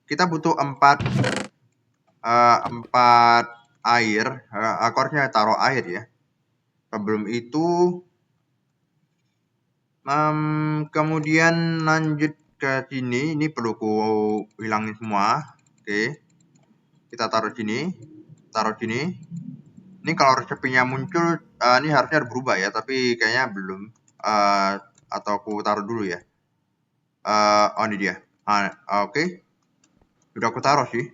Kita butuh 4 air. Aku harusnya taruh air ya. Sebelum itu, kemudian lanjut ke sini. Ini perlu ku hilangin semua. Oke, kita taruh sini, taruh sini. Ini kalau resepnya muncul, ini harusnya berubah ya, tapi kayaknya belum. Atau aku taruh dulu ya. Oh ini dia. Oke. Udah aku taruh sih.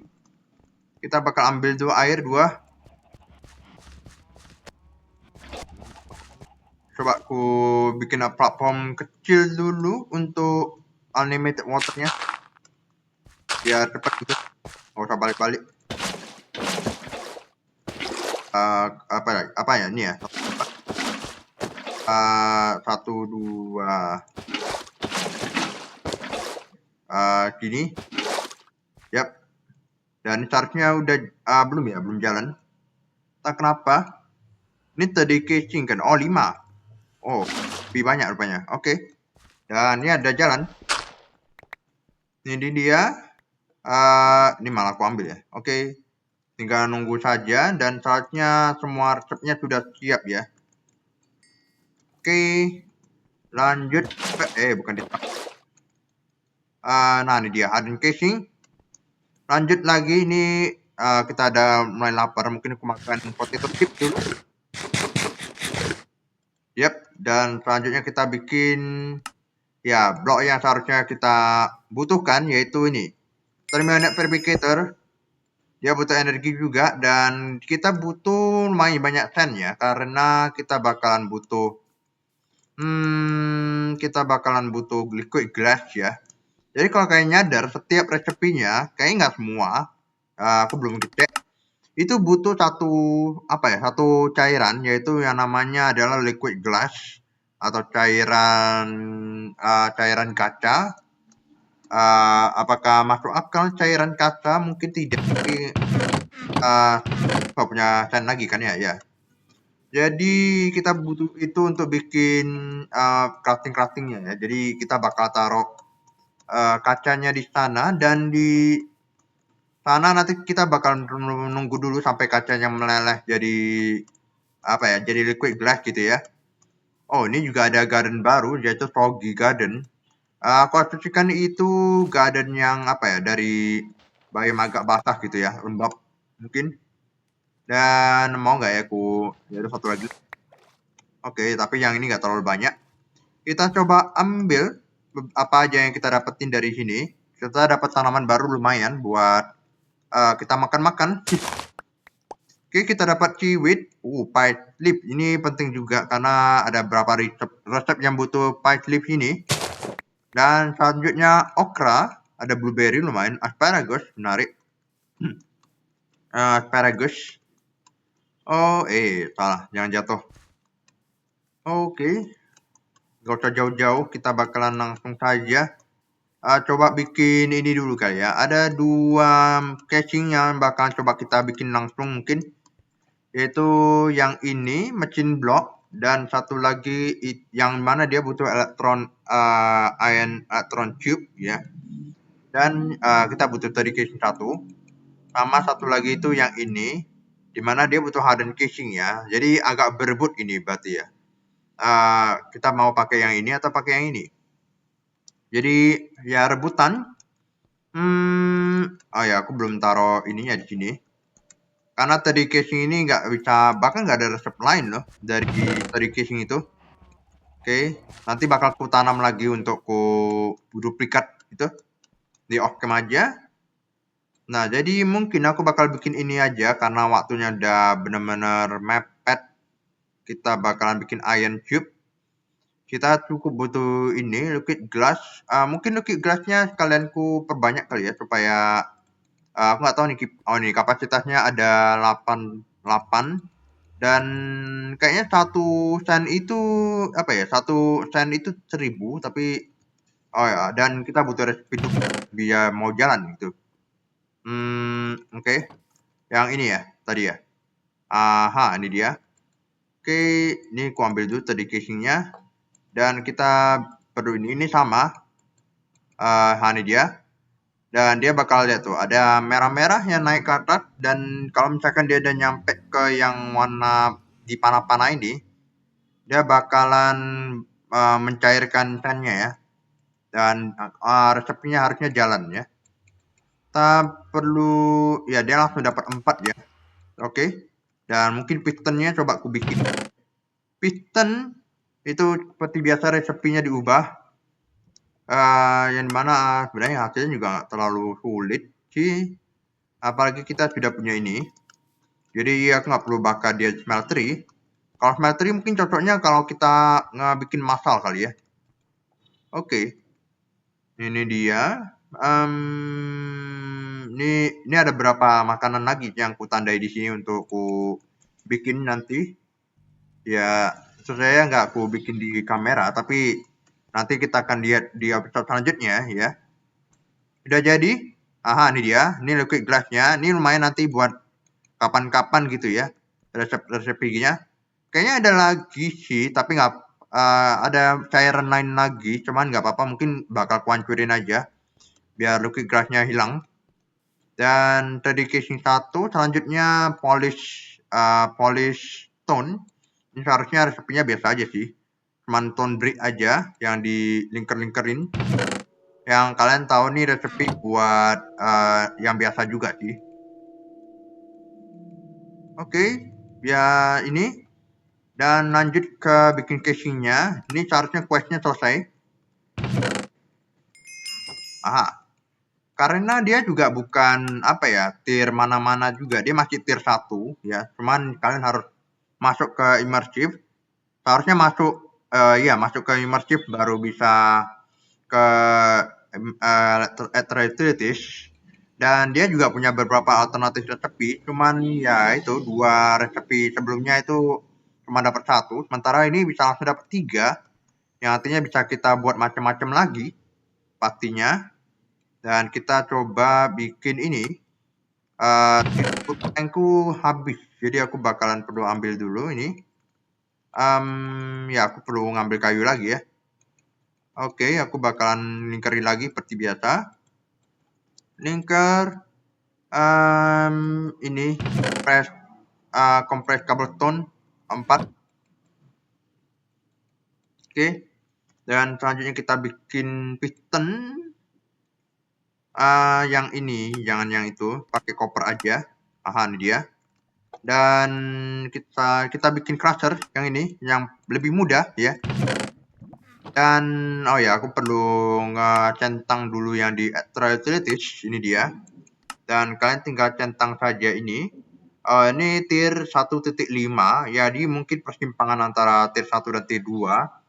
Kita bakal ambil dua air 2. Coba aku bikin platform kecil dulu untuk unlimited waternya. Biar cepet gitu. Nggak usah balik-balik. Apa ya ini ya? 1, 2. Gini. Yap. Dan charge-nya udah belum ya, belum jalan. Tak kenapa? Ini tadi casing kan? Oh 5. Oh, lebih banyak rupanya. Oke. Dan ini ada jalan. Ini dia. Ini malah aku ambil ya. Oke. Tinggal nunggu saja dan saatnya semua resepnya sudah siap ya. Oke. Lanjut. Bukan di. Nah ini dia hardened casing. Lanjut lagi ini kita ada mulai lapar, mungkin aku makan potato chip dulu. Yap, dan selanjutnya kita bikin ya blok yang seharusnya kita butuhkan, yaitu ini thermomagnet fabricator. Dia butuh energi juga, dan kita butuh lumayan banyak sand ya, karena kita bakalan butuh liquid glass ya. Jadi kalau kalian nyadar, setiap resepinya, kayaknya nggak semua, aku belum ngecek, itu butuh satu cairan, yaitu yang namanya adalah liquid glass atau cairan kaca. Apakah masuk akal cairan kaca? Mungkin tidak, tapi punya sand lagi kan ya. Jadi kita butuh itu untuk bikin craftingnya ya. Jadi kita bakal taruh kacanya di sana, dan di sana nanti kita bakal menunggu dulu sampai kacanya meleleh jadi jadi liquid glass gitu ya. Oh ini juga ada garden baru, yaitu Froggy Garden. Aku asumsikan itu garden yang dari bayam agak basah gitu ya, lembab mungkin. Dan mau nggak ya aku ada satu lagi. Oke, tapi yang ini nggak terlalu banyak. Kita coba ambil apa aja yang kita dapetin dari sini. Kita dapat tanaman baru lumayan buat kita makan-makan. Oke, kita dapat ciwit, pine leaf. Ini penting juga karena ada beberapa resep yang butuh pine leaf ini. Dan selanjutnya okra, ada blueberry lumayan, asparagus, menarik. Asparagus. Oh, salah, jangan jatuh. Oke, gak usah jauh-jauh, kita bakalan langsung saja coba bikin ini dulu kali ya. Ada 2 casing yang bakalan coba kita bikin langsung mungkin, yaitu yang ini mesin block dan satu lagi yang mana dia butuh ion electron tube ya. Dan kita butuh tadi casing 1. Sama satu lagi itu yang ini, dimana dia butuh hardened casing ya. Jadi agak berebut ini berarti ya. Kita mau pakai yang ini atau pakai yang ini. Jadi ya rebutan. Oh ya, aku belum taruh ininya di sini. Karena tadi casing ini nggak bisa, bahkan nggak ada resep lain loh dari tadi casing itu. Oke, nanti bakal ku tanam lagi untuk ku duplikat itu di off cam aja. Nah, jadi mungkin aku bakal bikin ini aja karena waktunya udah bener-bener mepet. Kita bakalan bikin iron tube. Kita cukup butuh ini liquid glass. Mungkin liquid glassnya sekalian ku perbanyak kali ya supaya aku nggak tahu nih. Oh nih kapasitasnya ada 8 dan kayaknya 1 sen itu apa ya? 1 sen itu 1000 tapi oh ya dan kita butuh resipi itu biar mau jalan gitu. Oke. Yang ini ya tadi ya. Aha, ini dia. Oke, ini aku ambil dulu tadi casingnya dan kita perlu ini sama. Ini dia. Dan dia bakal lihat tuh ada merah-merah yang naik ke atas dan kalau misalkan dia udah nyampe ke yang warna di panah-panah ini, dia bakalan mencairkan sennya ya. Dan resepnya harusnya jalan ya. Kita perlu ya dia langsung dapat 4 ya. Oke. Dan mungkin pistonnya coba aku bikin. Piston itu seperti biasa resepinya diubah. Yang mana sebenarnya hasilnya juga nggak terlalu sulit sih. Apalagi kita sudah punya ini. Jadi aku nggak perlu bakar dia smeltery. Kalau smeltery mungkin cocoknya kalau kita bikin masal kali ya. Oke. Ini dia. Ini ada berapa makanan lagi yang ku tandai di sini untuk ku bikin nanti. Ya, saya nggak aku bikin di kamera, tapi nanti kita akan lihat di episode selanjutnya ya. Udah jadi? Aha, ini dia. Ini liquid glassnya. Ini lumayan nanti buat kapan-kapan gitu ya. Resep-resepnya. Kayaknya ada lagi sih, tapi nggak ada cairan lain lagi. Cuman nggak apa-apa, mungkin bakal kuancurin aja biar liquid glassnya hilang. Dan tadi casing 1, selanjutnya polish stone. Ini seharusnya resepnya biasa aja sih. Cuman tone brick aja yang di lingker-lingkerin. Yang kalian tahu nih resepi buat yang biasa juga sih. Oke, ya ini. Dan lanjut ke bikin casingnya. Ini seharusnya questnya selesai. Aha. Karena dia juga bukan apa ya, tier mana-mana juga. Dia masih tier 1 ya. Cuman kalian harus masuk ke immersive. Seharusnya masuk masuk ke immersive baru bisa ke utilities. Dan dia juga punya beberapa alternatif resepi. Cuman ya itu 2 resepi sebelumnya itu cuma dapat 1. Sementara ini bisa langsung dapat 3. Yang artinya bisa kita buat macam-macam lagi pastinya. Dan kita coba bikin ini. Tankku habis. Jadi aku bakalan perlu ambil dulu ini. Ya aku perlu ngambil kayu lagi ya. Oke, aku bakalan lingkarin lagi seperti biasa. Lingkar. Ini compress cobblestone 4. Oke. Dan selanjutnya kita bikin piston. Yang ini, jangan yang itu, pakai copper aja. Aha, ini dia. Dan kita bikin crusher yang ini, yang lebih mudah ya. Dan oh ya, aku perlu ngecentang dulu yang di utilities, ini dia. Dan kalian tinggal centang saja ini. Ini tier 1.5, jadi mungkin persimpangan antara tier 1 dan tier 2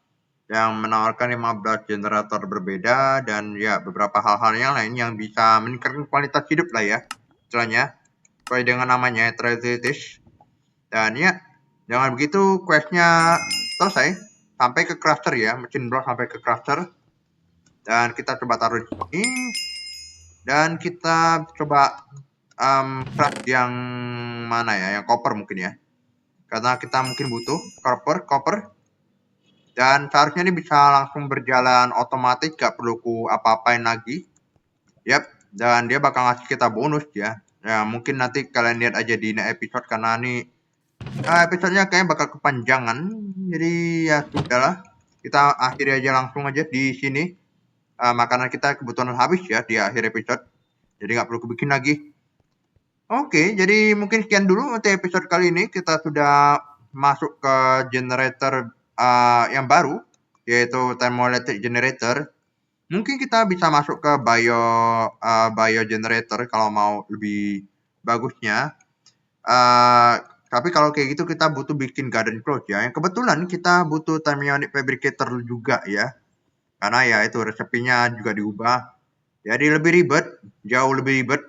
yang menawarkan 15 generator berbeda dan ya beberapa hal-hal yang lain yang bisa meningkatkan kualitas hidup lah ya istilahnya sesuai dengan namanya utilities. Dan ya, jangan begitu questnya selesai. Sampai ke crafter ya, mesin block sampai ke crafter. Dan kita coba taruh di sini. Dan kita coba craft yang mana ya, yang copper mungkin ya. Karena kita mungkin butuh copper. Dan seharusnya ini bisa langsung berjalan otomatis, gak perlu ku apa-apain lagi. Yap, dan dia bakal ngasih kita bonus ya. Ya mungkin nanti kalian lihat aja di next episode karena ini episodenya kayaknya bakal kepanjangan. Jadi ya sudahlah, kita akhiri aja langsung aja di sini. Makanan kita kebetulan habis ya di akhir episode. Jadi nggak perlu bikin lagi. Oke, jadi mungkin sekian dulu untuk episode kali ini. Kita sudah masuk ke generator yang baru, yaitu thermoelectric generator. Mungkin kita bisa masuk ke bio generator kalau mau lebih bagusnya. Tapi kalau kayak gitu kita butuh bikin garden close ya. Yang kebetulan kita butuh thermionic fabricator juga ya. Karena ya itu resepinya juga diubah. Jadi lebih ribet, jauh lebih ribet.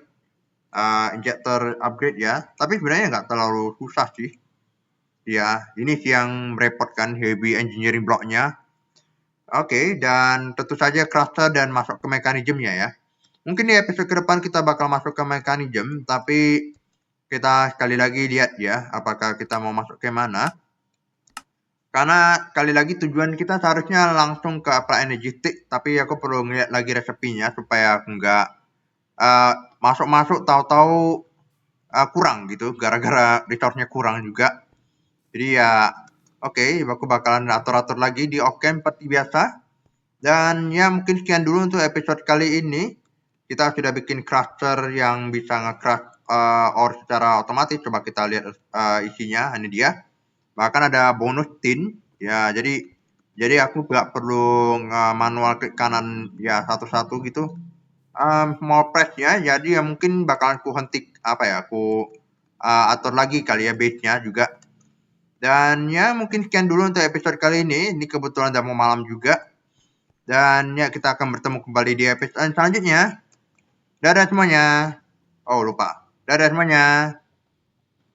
Injector upgrade ya, tapi sebenarnya nggak terlalu susah sih. Ya, ini sih yang merepotkan heavy engineering blocknya. Oke, dan tentu saja cluster dan masuk ke mekanismenya ya. Mungkin di episode ke depan kita bakal masuk ke mekanisme, tapi kita sekali lagi lihat ya, apakah kita mau masuk ke mana. Karena sekali lagi tujuan kita seharusnya langsung ke apa energetic, tapi aku perlu ngeliat lagi resepinya supaya aku nggak masuk-masuk tahu-tahu kurang gitu, gara-gara resource-nya kurang juga. Jadi ya, oke, aku bakalan atur-atur lagi di Ocamp seperti biasa. Dan ya mungkin sekian dulu untuk episode kali ini. Kita sudah bikin crafter yang bisa nge-craft ore secara otomatis. Coba kita lihat isinya, ini dia. Bahkan ada bonus tin. Ya, jadi aku nggak perlu manual klik kanan ya satu-satu gitu. Small press ya, jadi ya mungkin bakalan ku hentik apa ya, aku atur lagi kali ya base-nya juga. Dan ya mungkin sekian dulu untuk episode kali ini. Ini kebetulan udah mau malam juga. Dan ya kita akan bertemu kembali di episode selanjutnya. Dadah semuanya. Oh lupa. Dadah semuanya.